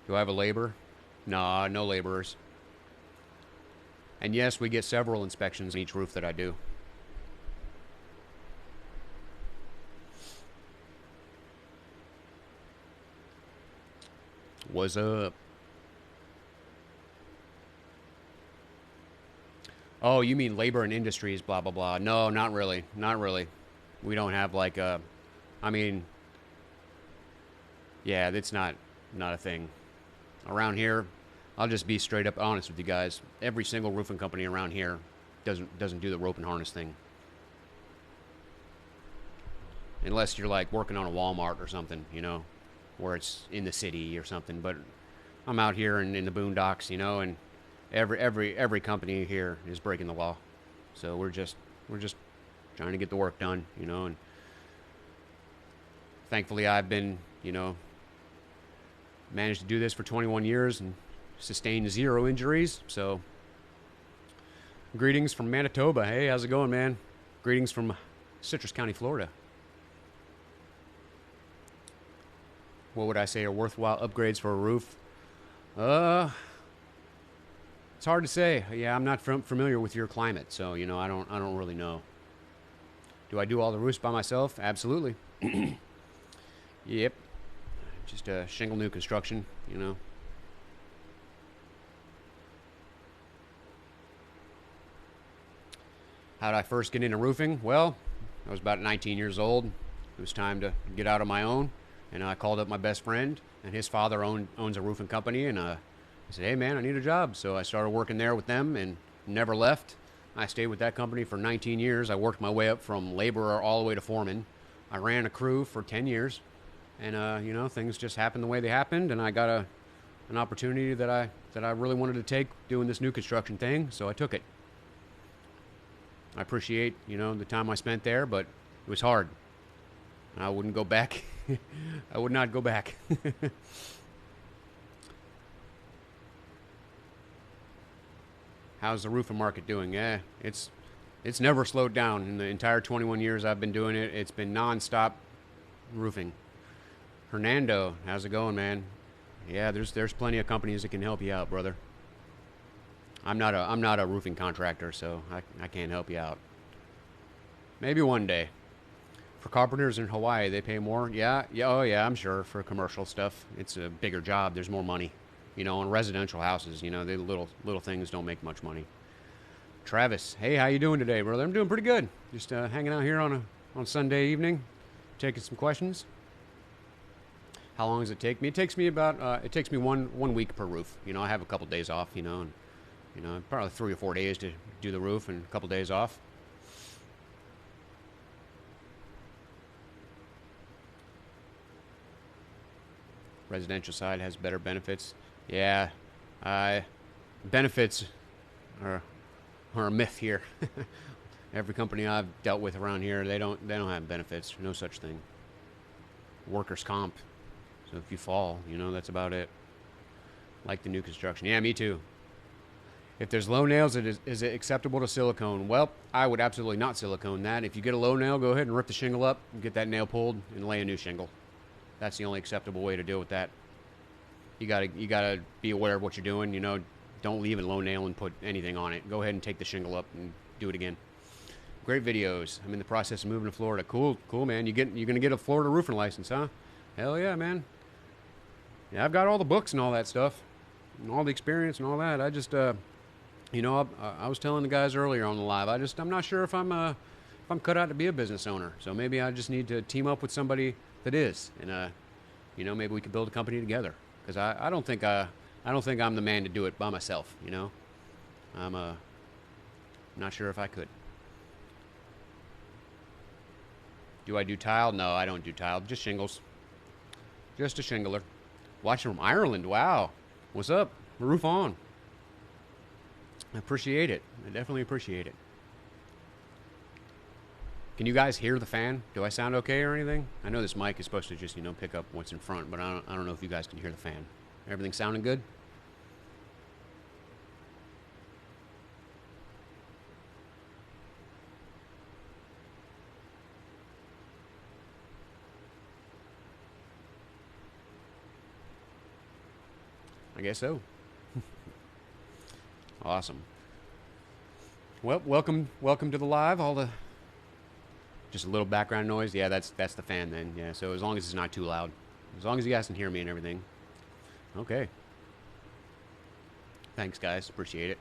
Do I have a labor? Nah, no laborers. And yes, we get several inspections on each roof that I do. What's up? Oh, you mean labor and industries, blah, blah, blah. No, not really. Not really. We don't have like a, I mean, yeah, that's not a thing. Around here, I'll just be straight up honest with you guys. Every single roofing company around here doesn't do the rope and harness thing. Unless you're like working on a Walmart or something, where it's in the city or something. But I'm out here in the boondocks, and every company here is breaking the law. So we're just trying to get the work done, and thankfully I've been, managed to do this for 21 years and sustained 0 injuries. So greetings from Manitoba. Hey, how's it going, man? Greetings from Citrus County, Florida. What would I say are worthwhile upgrades for a roof? It's hard to say. Yeah, I'm not familiar with your climate, so I don't really know. Do I do all the roofs by myself? Absolutely. Yep. Just a shingle new construction, How did I first get into roofing? Well, I was about 19 years old. It was time to get out on my own, and I called up my best friend, and his father owns a roofing company, and I said, hey, man, I need a job. So I started working there with them and never left. I stayed with that company for 19 years. I worked my way up from laborer all the way to foreman. I ran a crew for 10 years. And, things just happened the way they happened. And I got an opportunity that I really wanted to take doing this new construction thing. So I took it. I appreciate, the time I spent there, but it was hard. I wouldn't go back. I would not go back. How's the roofing market doing? Yeah, it's never slowed down in the entire 21 years I've been doing it. It's been nonstop roofing. Hernando, how's it going, man? Yeah, there's plenty of companies that can help you out, brother. I'm not a roofing contractor, so I can't help you out. Maybe one day. For carpenters in Hawaii, they pay more. Yeah, yeah, oh yeah, I'm sure. For commercial stuff, it's a bigger job. There's more money. On residential houses, the little things don't make much money. Travis, hey, how you doing today, brother? I'm doing pretty good. Just hanging out here on Sunday evening, taking some questions. How long does it take me? It takes me one week per roof. I have a couple days off. And probably 3 or 4 days to do the roof and a couple days off. Residential side has better benefits. Yeah, benefits are a myth here. Every company I've dealt with around here, they don't have benefits. No such thing. Workers' comp. So if you fall, that's about it. Like the new construction. Yeah, me too. If there's low nails, is it acceptable to silicone? Well, I would absolutely not silicone that. If you get a low nail, go ahead and rip the shingle up, get that nail pulled, and lay a new shingle. That's the only acceptable way to deal with that. You gotta be aware of what you're doing. Don't leave a low nail and put anything on it. Go ahead and take the shingle up and do it again. Great videos. I'm in the process of moving to Florida. Cool, man. You're gonna get a Florida roofing license, huh? Hell yeah, man. Yeah, I've got all the books and all that stuff, and all the experience and all that. I just, I was telling the guys earlier on the live. I'm not sure if I'm cut out to be a business owner. So maybe I just need to team up with somebody that is, and maybe we could build a company together. Because I don't think I'm the man to do it by myself. I'm not sure if I could. Do I do tile? No, I don't do tile. Just shingles. Just a shingler. Watching from Ireland. Wow. What's up? Roof on. I appreciate it. I definitely appreciate it. Can you guys hear the fan? Do I sound okay or anything? I know this mic is supposed to just, pick up what's in front, but I don't know if you guys can hear the fan. Everything sounding good? I guess so. Awesome. Well, welcome to the live. Just a little background noise. Yeah, that's the fan then. Yeah, so as long as it's not too loud. As long as you guys can hear me and everything. Okay. Thanks, guys. Appreciate it.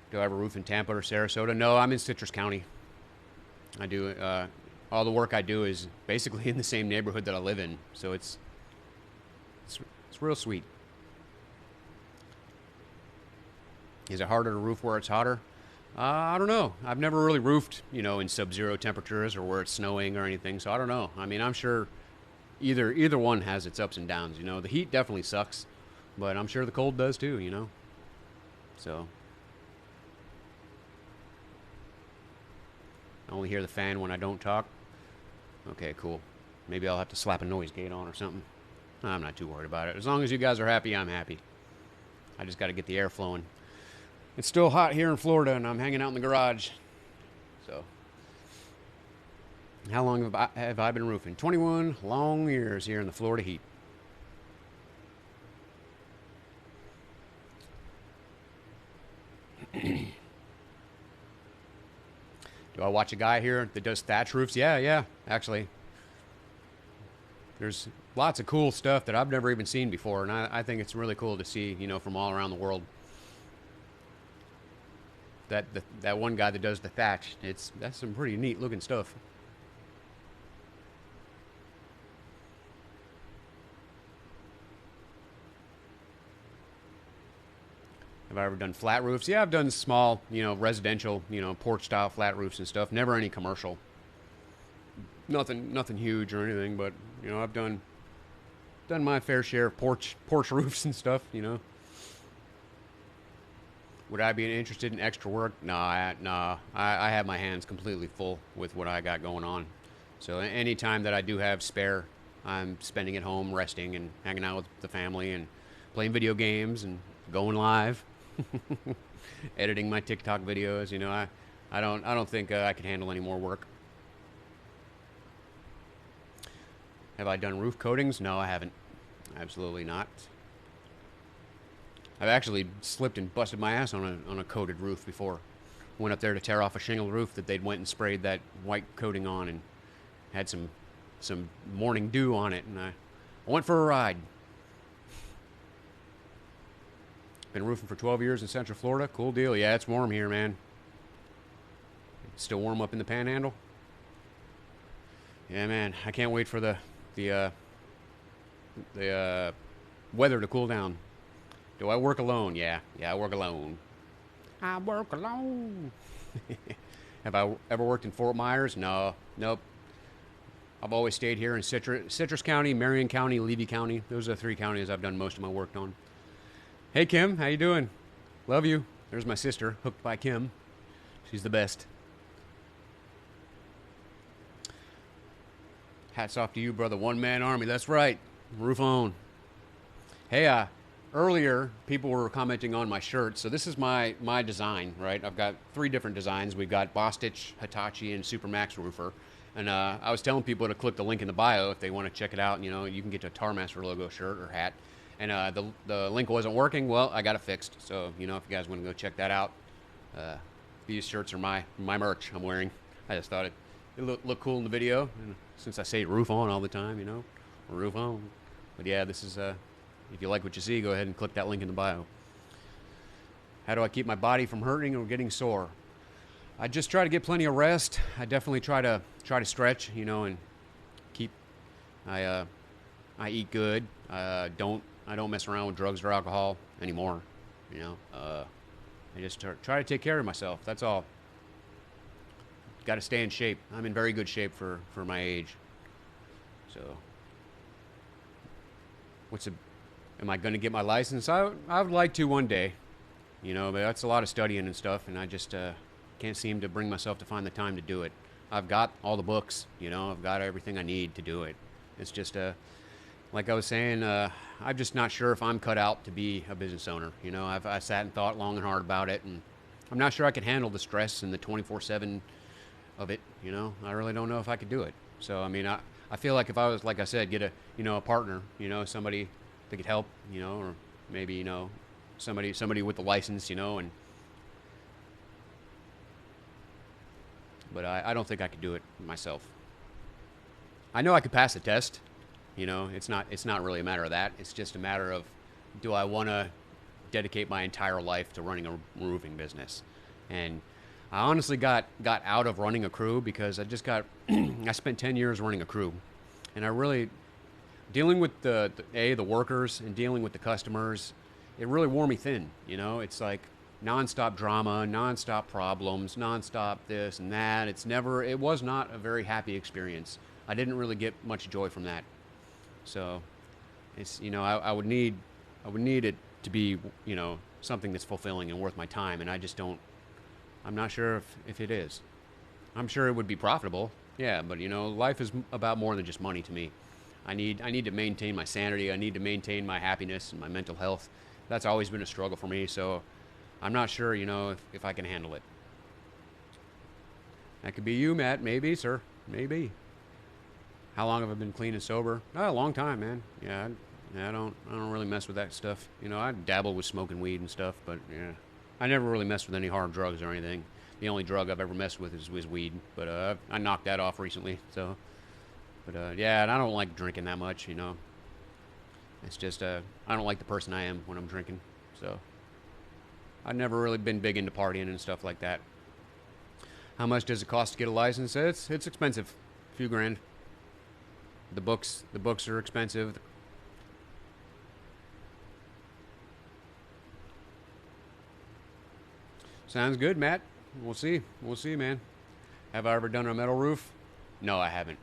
Do I have a roof in Tampa or Sarasota? No, I'm in Citrus County. I do, all the work I do is basically in the same neighborhood that I live in. So it's real sweet. Is it harder to roof where it's hotter? I don't know. I've never really roofed, in sub-zero temperatures or where it's snowing or anything. So I don't know. I mean, I'm sure either one has its ups and downs. The heat definitely sucks, but I'm sure the cold does too. So I only hear the fan when I don't talk. Okay, cool. Maybe I'll have to slap a noise gate on or something. I'm not too worried about it. As long as you guys are happy, I'm happy. I just got to get the air flowing. It's still hot here in Florida, and I'm hanging out in the garage. So, how long have I been roofing? 21 long years here in the Florida heat. Do I watch a guy here that does thatch roofs? Yeah, actually. There's lots of cool stuff that I've never even seen before, and I think it's really cool to see, from all around the world. That one guy that does the thatch, that's some pretty neat looking stuff. Have I ever done flat roofs? Yeah, I've done small, residential, porch style flat roofs and stuff. Never any commercial. Nothing huge or anything, but I've done my fair share of porch roofs and stuff. Would I be interested in extra work? Nah. I have my hands completely full with what I got going on. So any time that I do have spare, I'm spending at home, resting and hanging out with the family and playing video games and going live, editing my TikTok videos. You know, I don't think I can handle any more work. Have I done roof coatings? No, I haven't. Absolutely not. I've actually slipped and busted my ass on a coated roof before. Went up there to tear off a shingle roof that they'd went and sprayed that white coating on, and had some morning dew on it, and I went for a ride. Been roofing for 12 years in Central Florida. Cool deal. Yeah, it's warm here, man. It's still warm up in the Panhandle. Yeah, man. I can't wait for the weather to cool down. Do I work alone? Yeah, I work alone. I work alone. Have I ever worked in Fort Myers? No, nope. I've always stayed here in Citrus County, Marion County, Levy County. Those are the 3 counties I've done most of my work on. Hey, Kim, how you doing? Love you. There's my sister, Hooked by Kim. She's the best. Hats off to you, brother. One-man army. That's right. Roof on. Hey, earlier, people were commenting on my shirt. So this is my design, right? I've got 3 different designs. We've got Bostitch, Hitachi, and Supermax Roofer. And I was telling people to click the link in the bio if they want to check it out. You know, you can get a Tarmaster logo shirt or hat. And the link wasn't working. Well, I got it fixed. So, you know, if you guys want to go check that out, these shirts are my merch I'm wearing. I just thought it looked cool in the video. And since I say roof on all the time, you know, roof on. But yeah, this is, if you like what you see, go ahead and click that link in the bio. How do I keep my body from hurting or getting sore? I just try to get plenty of rest. I definitely try to stretch, you know, and keep. I eat good. I don't mess around with drugs or alcohol anymore. You know, I just try to take care of myself. That's all. Got to stay in shape. I'm in very good shape for my age. So, am I going to get my license? I would like to one day. You know, but that's a lot of studying and stuff, and I just can't seem to bring myself to find the time to do it. I've got all the books, you know, I've got everything I need to do it. It's just, like I was saying, I'm just not sure if I'm cut out to be a business owner. You know, I sat and thought long and hard about it, and I'm not sure I could handle the stress and the 24/7 of it. You know, I really don't know if I could do it. So, I mean, I feel like if I was, like I said, get a partner, you know, somebody that could help, you know, or maybe, you know, somebody with the license, you know, but I don't think I could do it myself. I know I could pass the test, you know, it's not really a matter of that. It's just a matter of, do I want to dedicate my entire life to running a roofing business? And I honestly got out of running a crew because I just got, I spent 10 years running a crew, and I really, dealing with the workers and dealing with the customers, it really wore me thin. You know, it's like nonstop drama, nonstop problems, nonstop this and that. It was not a very happy experience. I didn't really get much joy from that. So it's, you know, I would need it to be, you know, something that's fulfilling and worth my time. And I just don't, I'm not sure if it is. I'm sure it would be profitable. Yeah. But you know, life is about more than just money to me. I need to maintain my sanity. I need to maintain my happiness and my mental health. That's always been a struggle for me. So I'm not sure, you know, if I can handle it. That could be you, Matt. Maybe, sir. Maybe. How long have I been clean and sober? Oh, a long time, man. Yeah, I don't really mess with that stuff. You know, I dabble with smoking weed and stuff, but yeah, I never really messed with any hard drugs or anything. The only drug I've ever messed with is weed, but I knocked that off recently. So, but yeah, and I don't like drinking that much. You know, it's just I don't like the person I am when I'm drinking. So, I've never really been big into partying and stuff like that. How much does it cost to get a license? It's expensive, a few grand. The books are expensive. Sounds good, Matt. We'll see, man. Have I ever done a metal roof? No, I haven't.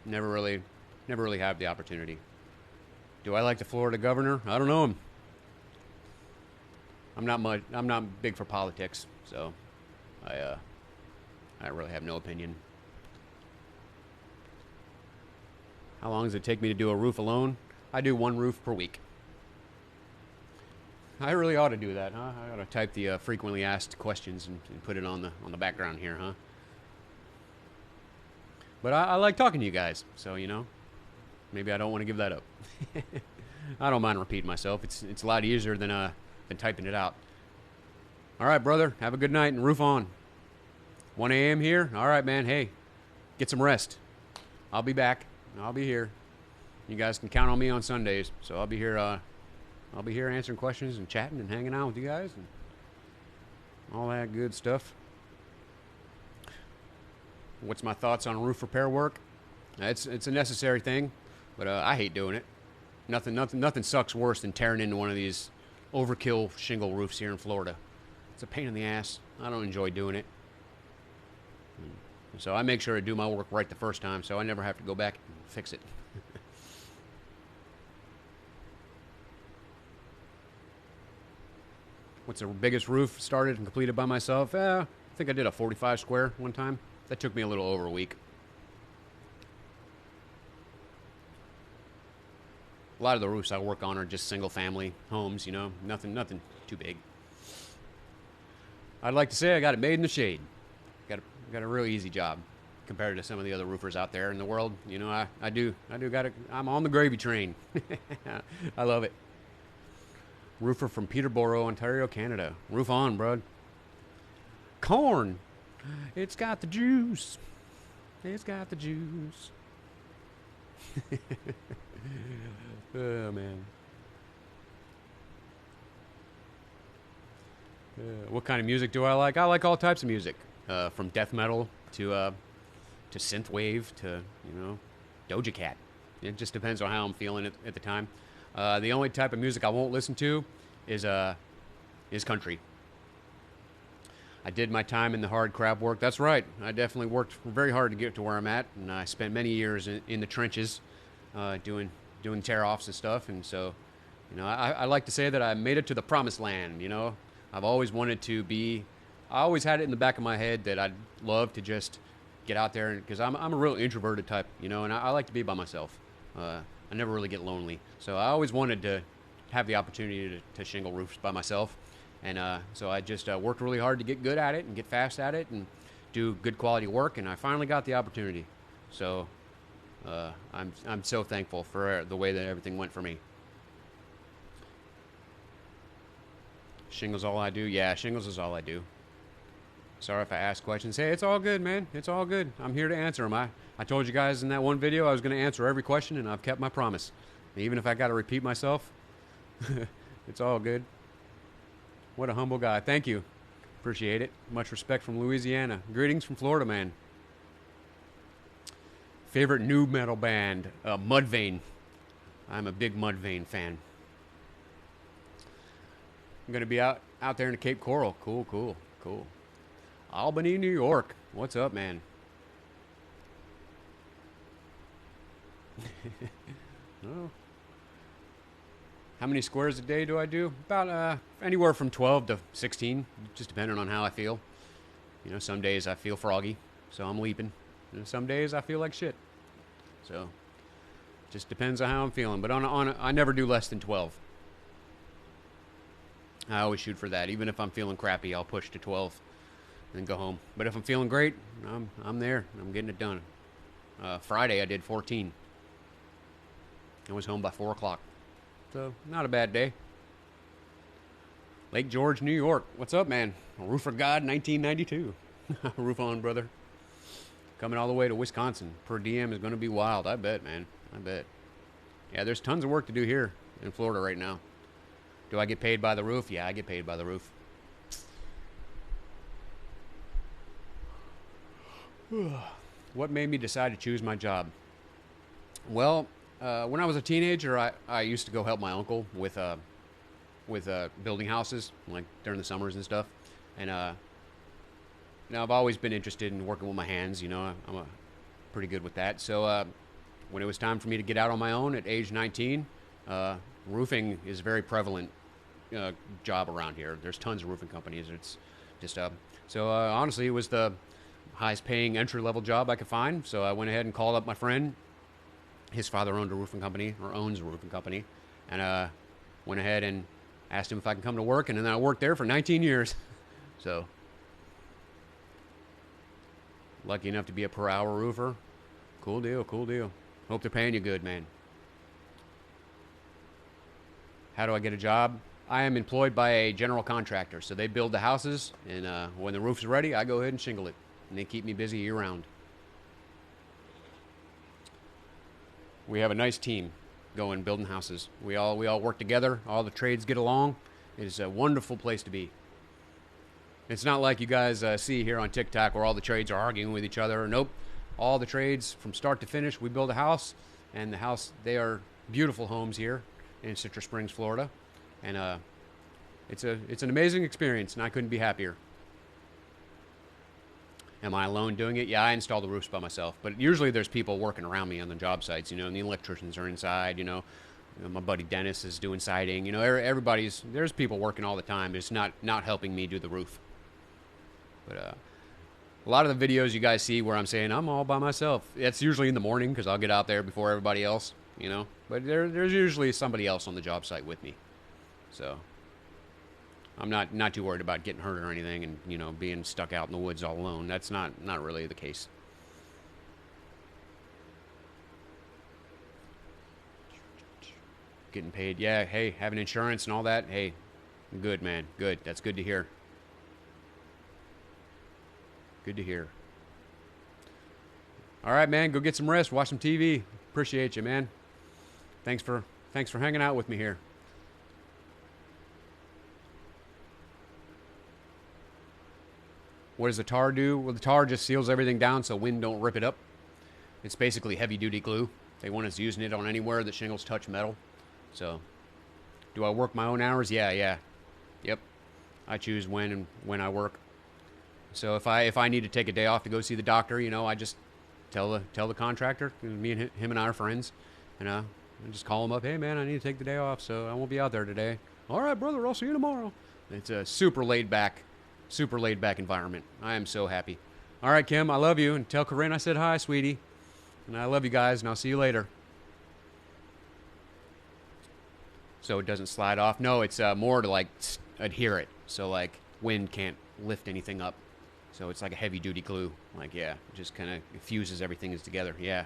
Never really had the opportunity. Do I like the Florida governor? I don't know him. I'm not big for politics, so I really have no opinion. How long does it take me to do a roof alone? I do one roof per week. I really ought to do that, huh? I ought to type the frequently asked questions and put it on the background here, huh? But I like talking to you guys, so maybe I don't want to give that up. I don't mind repeating myself. It's a lot easier than typing it out. All right, brother. Have a good night and roof on. 1 a.m. here. All right, man. Hey, get some rest. I'll be back. I'll be here. You guys can count on me on Sundays. So I'll be here. I'll be here answering questions and chatting and hanging out with you guys and all that good stuff. What's my thoughts on roof repair work? It's a necessary thing, but I hate doing it. Nothing sucks worse than tearing into one of these overkill shingle roofs here in Florida. It's a pain in the ass. I don't enjoy doing it. So I make sure to do my work right the first time, so I never have to go back and fix it. What's the biggest roof started and completed by myself? I think I did a 45 square one time. That took me a little over a week. A lot of the roofs I work on are just single family homes, nothing too big. I'd like to say I got it made in the shade. Got a real easy job compared to some of the other roofers out there in the world. I do got it. I'm on the gravy train. I love it. Roofer from Peterborough, Ontario, Canada. Roof on, bud. Corn. It's got the juice. It's got the juice. Oh, man. What kind of music do I like? I like all types of music, from death metal to synthwave to Doja Cat. It just depends on how I'm feeling at the time. The only type of music I won't listen to is country. I did my time in the hard crab work. That's right. I definitely worked very hard to get to where I'm at, and I spent many years in the trenches, doing tear-offs and stuff. And so, I like to say that I made it to the promised land. I've always wanted to be. I always had it in the back of my head that I'd love to just get out there, because I'm a real introverted type, and I like to be by myself. I never really get lonely, so I always wanted to have the opportunity to shingle roofs by myself. And so I just worked really hard to get good at it and get fast at it and do good quality work, and I finally got the opportunity. So I'm so thankful for the way that everything went for me. Shingles all I do? Yeah, shingles is all I do. Sorry if I ask questions. Hey, it's all good, man. It's all good. I'm here to answer them. I told you guys in that one video I was going to answer every question, and I've kept my promise. Even if I got to repeat myself, it's all good. What a humble guy. Thank you. Appreciate it. Much respect from Louisiana. Greetings from Florida, man. Favorite new metal band? Mudvayne. I'm a big Mudvayne fan. I'm going to be out there in the Cape Coral. Cool. Albany, New York. What's up, man? Oh. How many squares a day do I do? About anywhere from 12 to 16, just depending on how I feel. Some days I feel froggy, so I'm leaping. And some days I feel like shit. So, just depends on how I'm feeling. But I never do less than 12. I always shoot for that. Even if I'm feeling crappy, I'll push to 12 and go home. But if I'm feeling great, I'm there. I'm getting it done. Friday I did 14. I was home by 4 o'clock. So, not a bad day. Lake George, New York. What's up, man? Roofer God, 1992. Roof on, brother. Coming all the way to Wisconsin. Per diem is going to be wild. I bet, man. I bet. Yeah, there's tons of work to do here in Florida right now. Do I get paid by the roof? Yeah, I get paid by the roof. What made me decide to choose my job? Well, when I was a teenager, I used to go help my uncle with building houses, like during the summers and stuff. And I've always been interested in working with my hands. I'm pretty good with that. So when it was time for me to get out on my own at age 19, roofing is a very prevalent job around here. There's tons of roofing companies. It's just so honestly, it was the highest paying entry level job I could find. So I went ahead and called up my friend. His father owned a roofing company, or owns a roofing company, and went ahead and Asked him if I can come to work, and then I worked there for 19 years. So, lucky enough to be a per hour roofer. Cool deal, cool deal. Hope they're paying you good, man. How do I get a job? I am employed by a general contractor, so they build the houses, and when the roof's ready, I go ahead and shingle it, and they keep me busy year round. We have a nice team going building houses. We all work together. All the trades get along. It is a wonderful place to be. It's not like you guys see here on TikTok where all the trades are arguing with each other. Nope. All the trades from start to finish. We build a house, and the house, they are beautiful homes here in Citrus Springs, Florida, and it's an amazing experience, and I couldn't be happier. Am I alone doing it? Yeah, I install the roofs by myself, but usually there's people working around me on the job sites, and the electricians are inside, my buddy Dennis is doing siding, there's people working all the time. It's not helping me do the roof. But a lot of the videos you guys see where I'm saying I'm all by myself, it's usually in the morning because I'll get out there before everybody else, but there's usually somebody else on the job site with me. So I'm not too worried about getting hurt or anything and, being stuck out in the woods all alone. That's not really the case. Getting paid. Yeah, hey, having insurance and all that. Hey, good, man. Good. That's good to hear. Good to hear. All right, man, go get some rest. Watch some TV. Appreciate you, man. Thanks for hanging out with me here. What does the tar do? Well, the tar just seals everything down so wind don't rip it up. It's basically heavy-duty glue. They want us using it on anywhere that shingles touch metal. So, do I work my own hours? Yeah. Yep. I choose when I work. So if I need to take a day off to go see the doctor, I just tell the contractor. Me and him and I are friends, I just call him up. Hey, man, I need to take the day off, so I won't be out there today. All right, brother. I'll see you tomorrow. It's a super laid back environment. I am so happy. All right, Kim, I love you, and tell Corinne I said hi, sweetie. And I love you guys, and I'll see you later. So it doesn't slide off. No, it's more to adhere it, so wind can't lift anything up. So it's like a heavy duty glue. It just kind of fuses everything together. Yeah.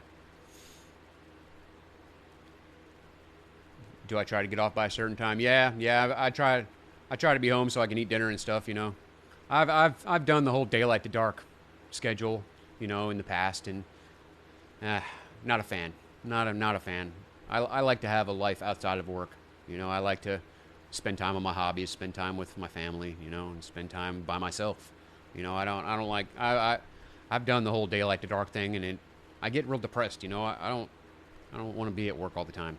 Do I try to get off by a certain time? Yeah. I try to be home so I can eat dinner and stuff. I've done the whole daylight to dark schedule, in the past, and not a fan. Not a fan. I like to have a life outside of work. I like to spend time on my hobbies, spend time with my family, and spend time by myself. I don't like. I've done the whole daylight to dark thing, and I get real depressed. I don't want to be at work all the time.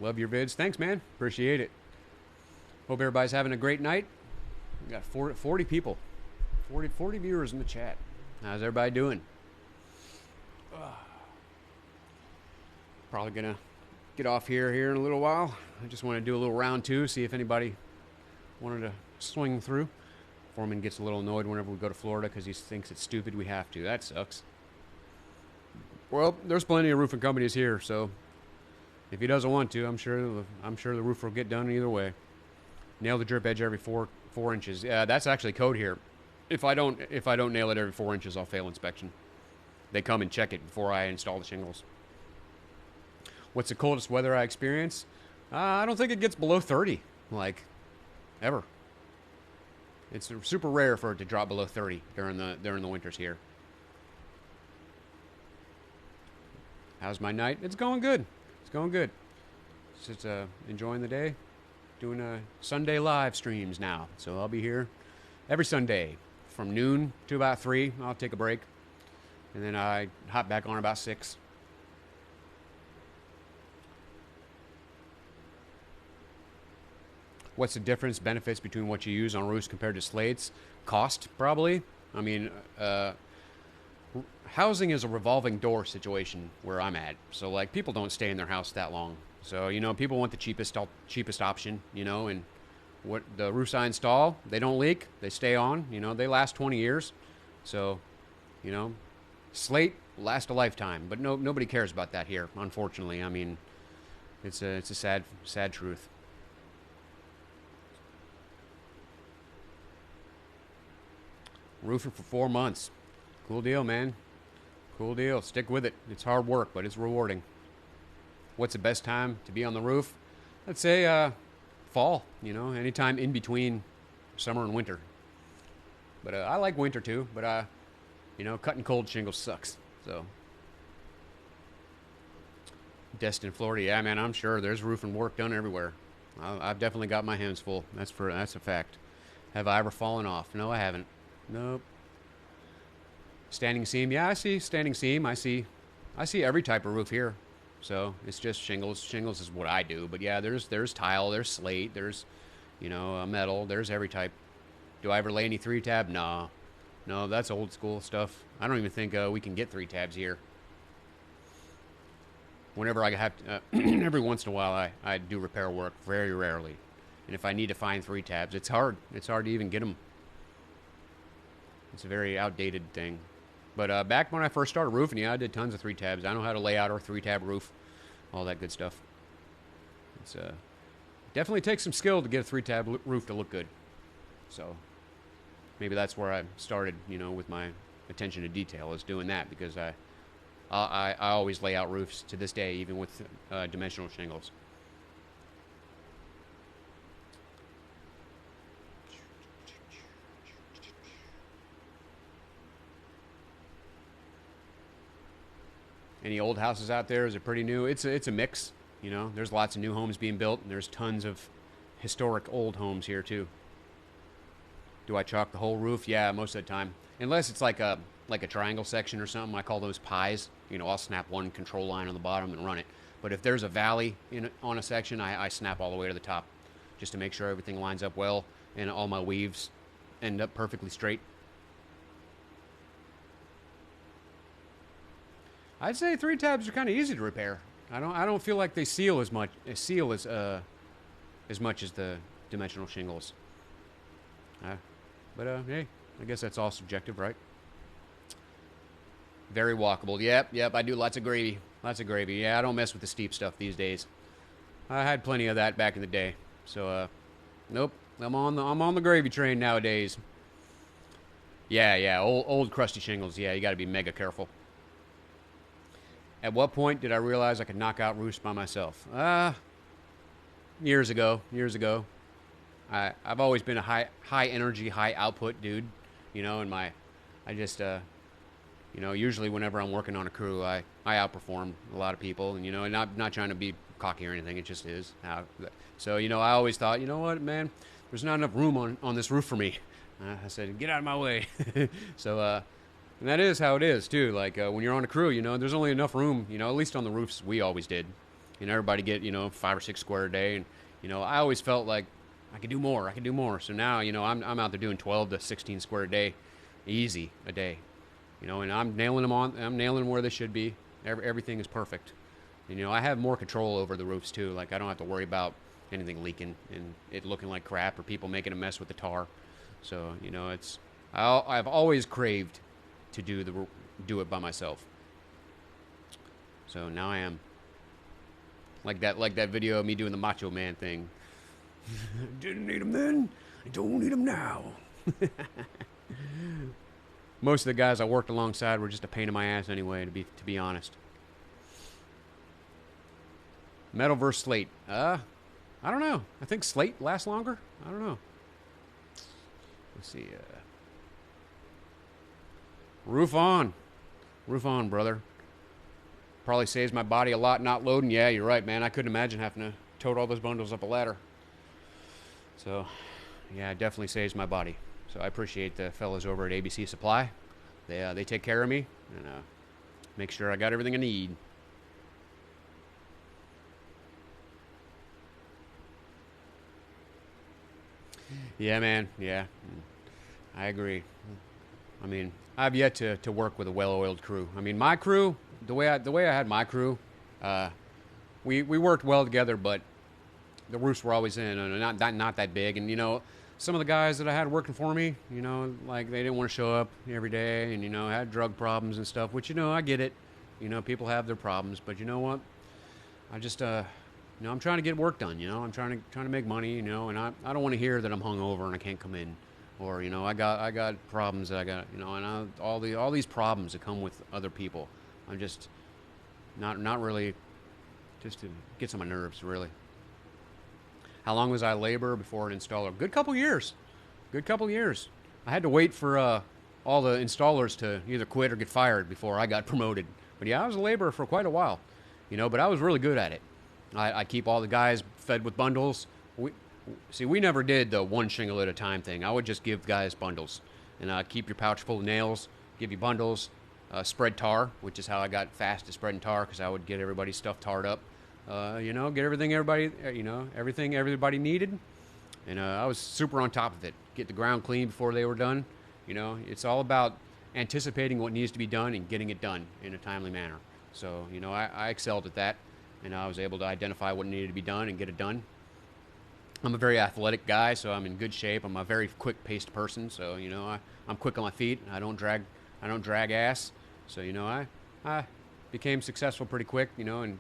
Love your vids. Thanks, man. Appreciate it. Hope everybody's having a great night. We got 40 people. 40 viewers in the chat. How's everybody doing? Probably going to get off here in a little while. I just want to do a little round two, see if anybody wanted to swing through. Foreman gets a little annoyed whenever we go to Florida because he thinks it's stupid we have to. That sucks. Well, there's plenty of roofing companies here, so if he doesn't want to, I'm sure the roof will get done either way. Nail the drip edge every four inches. Yeah, that's actually code here. If I don't nail it every 4 inches, I'll fail inspection. They come and check it before I install the shingles. What's the coldest weather I experience? I don't think it gets below 30, ever. It's super rare for it to drop below 30 during the winters here. How's my night? It's going good. Just enjoying the day. Doing Sunday live streams now. So I'll be here every Sunday from noon to about 3. I'll take a break. And then I hop back on about 6. What's the difference, benefits between what you use on roofs compared to slates? Cost, probably. I mean, housing is a revolving door situation where I'm at. So, people don't stay in their house that long. So, people want the cheapest option, and what the roofs I install, they don't leak. They stay on. You know, they last 20 years. So, you know, slate last a lifetime. But nobody cares about that here, unfortunately. I mean, it's a sad truth. Roofing for 4 months. Cool deal, man. Cool deal. Stick with it. It's hard work, but it's rewarding. What's the best time to be on the roof? Let's say fall, you know, anytime in between summer and winter. But I like winter too, but you know, cutting cold shingles sucks. So Destin, Florida, yeah, man, I'm sure there's roofing work done everywhere. I've definitely got my hands full. That's a fact. Have I ever fallen off? No, I haven't. Nope. Standing seam, yeah, I see standing seam. I see every type of roof here. So it's just shingles. Shingles is what I do. But yeah, there's tile, there's slate, there's, you know, metal, there's every type. Do I ever lay any 3-tab? No. No, that's old school stuff. I don't even think we can get 3-tabs here. Whenever I have to, every once in a while I do repair work, very rarely. And if I need to find 3-tabs, it's hard. It's hard to even get them. It's a very outdated thing. But back when I first started roofing, yeah, I did tons of 3-tabs. I know how to lay out our 3-tab roof, all that good stuff. It's definitely takes some skill to get a 3-tab roof to look good. So maybe that's where I started, you know, with my attention to detail, is doing that, because I always lay out roofs to this day, even with dimensional shingles. Any old houses out there? Is it pretty new? It's a mix. You know, there's lots of new homes being built, and there's tons of historic old homes here too. Do I chalk the whole roof? Yeah, most of the time. Unless it's like a triangle section or something. I call those pies. You know, I'll snap one control line on the bottom and run it. But if there's a valley on a section, I snap all the way to the top, just to make sure everything lines up well and all my weaves end up perfectly straight. I'd say 3-tabs are kind of easy to repair. I don't feel like they seal as much as the dimensional shingles. But hey, I guess that's all subjective, right? Very walkable. Yep. I do lots of gravy. Yeah, I don't mess with the steep stuff these days. I had plenty of that back in the day. So nope. I'm on the gravy train nowadays. Yeah. Old crusty shingles. Yeah, you got to be mega careful. At what point did I realize I could knock out roofs by myself? Years ago. I've always been a high energy, high output dude, you know, and I just, you know, usually whenever I'm working on a crew, I outperform a lot of people, and, you know, and not trying to be cocky or anything, it just is. So, you know, I always thought, you know what, man, there's not enough room on this roof for me. I said, get out of my way. So, and that is how it is, too. Like, when you're on a crew, you know, there's only enough room, you know, at least on the roofs we always did. You know, everybody get, you know, 5 or 6 square a day. And, you know, I always felt like I could do more. So now, you know, I'm out there doing 12 to 16 square a day, easy a day. You know, and I'm nailing them where they should be. Everything is perfect. And, you know, I have more control over the roofs, too. Like, I don't have to worry about anything leaking and it looking like crap or people making a mess with the tar. So, you know, I've always craved to do it by myself. So now I am. Like that video of me doing the Macho Man thing. Didn't need him then, I don't need him now. Most of the guys I worked alongside were just a pain in my ass anyway, to be honest. Metal versus slate. I don't know. I think slate lasts longer. I don't know. Let's see. Roof on, brother. Probably saves my body a lot not loading. Yeah, you're right, man. I couldn't imagine having to tote all those bundles up a ladder. So, yeah, it definitely saves my body. So I appreciate the fellas over at ABC Supply. They take care of me and make sure I got everything I need. Yeah, man. Yeah, I agree. I mean, I've yet to work with a well-oiled crew. I mean, my crew, the way I had my crew, we worked well together, but the roofs were always in, and not that big. And some of the guys that I had working for me, like they didn't want to show up every day, and had drug problems and stuff. Which I get it. People have their problems, but you know what? I just I'm trying to get work done. I'm trying to make money. And I don't want to hear that I'm hungover and I can't come in, or I got problems that I got. And all these problems that come with other people. I'm just not really. Just to get on my nerves, really. How long was I labor before an installer? Good couple years. I had to wait for all the installers to either quit or get fired before I got promoted. But yeah, I was a laborer for quite a while, but I was really good at it. I keep all the guys fed with bundles. We never did the one shingle at a time thing. I would just give guys bundles. And keep your pouch full of nails, give you bundles, spread tar, which is how I got fast at spreading tar, because I would get everybody's stuff tarred up. Get everything everybody needed, and I was super on top of it. Get the ground clean before they were done. It's all about anticipating what needs to be done and getting it done in a timely manner. So, I excelled at that, and I was able to identify what needed to be done and get it done. I'm a very athletic guy, so I'm in good shape. I'm a very quick-paced person, so I'm quick on my feet. I don't drag ass. So I became successful pretty quick. And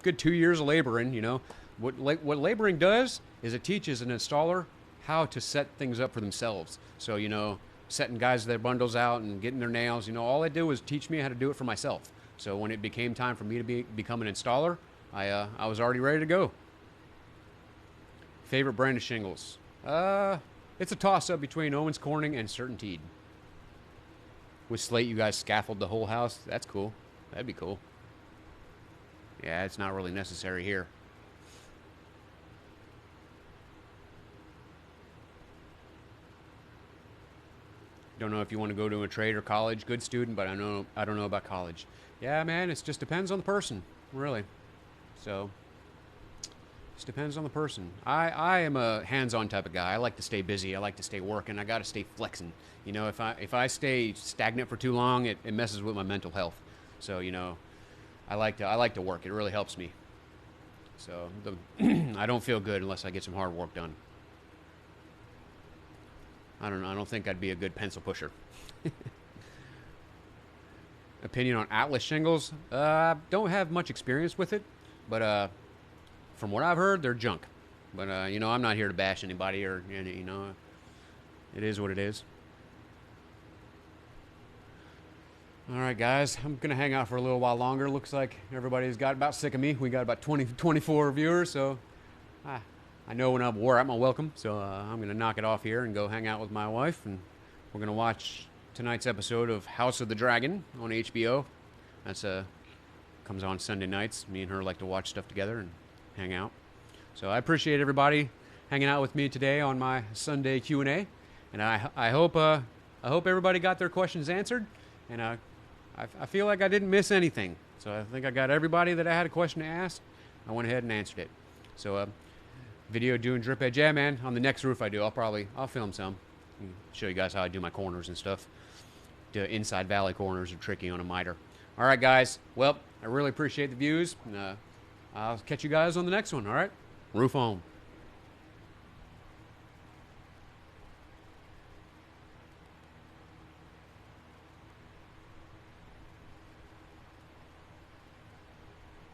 good 2 years of laboring. What laboring does is it teaches an installer how to set things up for themselves. So setting guys their bundles out and getting their nails. All I did was teach me how to do it for myself. So when it became time for me to become an installer, I was already ready to go. Favorite brand of shingles? It's a toss-up between Owens Corning and Certainteed. With Slate, you guys scaffold the whole house. That's cool. That'd be cool. Yeah, it's not really necessary here. Don't know if you want to go to a trade or college. Good student, but I don't know about college. Yeah, man, it just depends on the person, really. So, just depends on the person. I am a hands-on type of guy. I like to stay busy. I like to stay working. I got to stay flexing. If I stay stagnant for too long, it messes with my mental health. So, I like to work. It really helps me. So I don't feel good unless I get some hard work done. I don't know. I don't think I'd be a good pencil pusher. Opinion on Atlas shingles? Don't have much experience with it, but from what I've heard, they're junk. But I'm not here to bash anybody or it is what it is. All right, guys, I'm going to hang out for a little while longer. Looks like everybody's got about sick of me. We got about 24 viewers, so I know when I'm wore out my welcome. So I'm going to knock it off here and go hang out with my wife, and we're going to watch tonight's episode of House of the Dragon on HBO. That's comes on Sunday nights. Me and her like to watch stuff together and hang out. So I appreciate everybody hanging out with me today on my Sunday Q&A, and I hope everybody got their questions answered, and I feel like I didn't miss anything. So I think I got everybody that I had a question to ask. I went ahead and answered it. So video doing drip edge. Yeah, man, on the next roof I do. I'll film some. Show you guys how I do my corners and stuff. The inside valley corners are tricky on a miter. All right, guys. Well, I really appreciate the views. And, I'll catch you guys on the next one, all right? Roof on.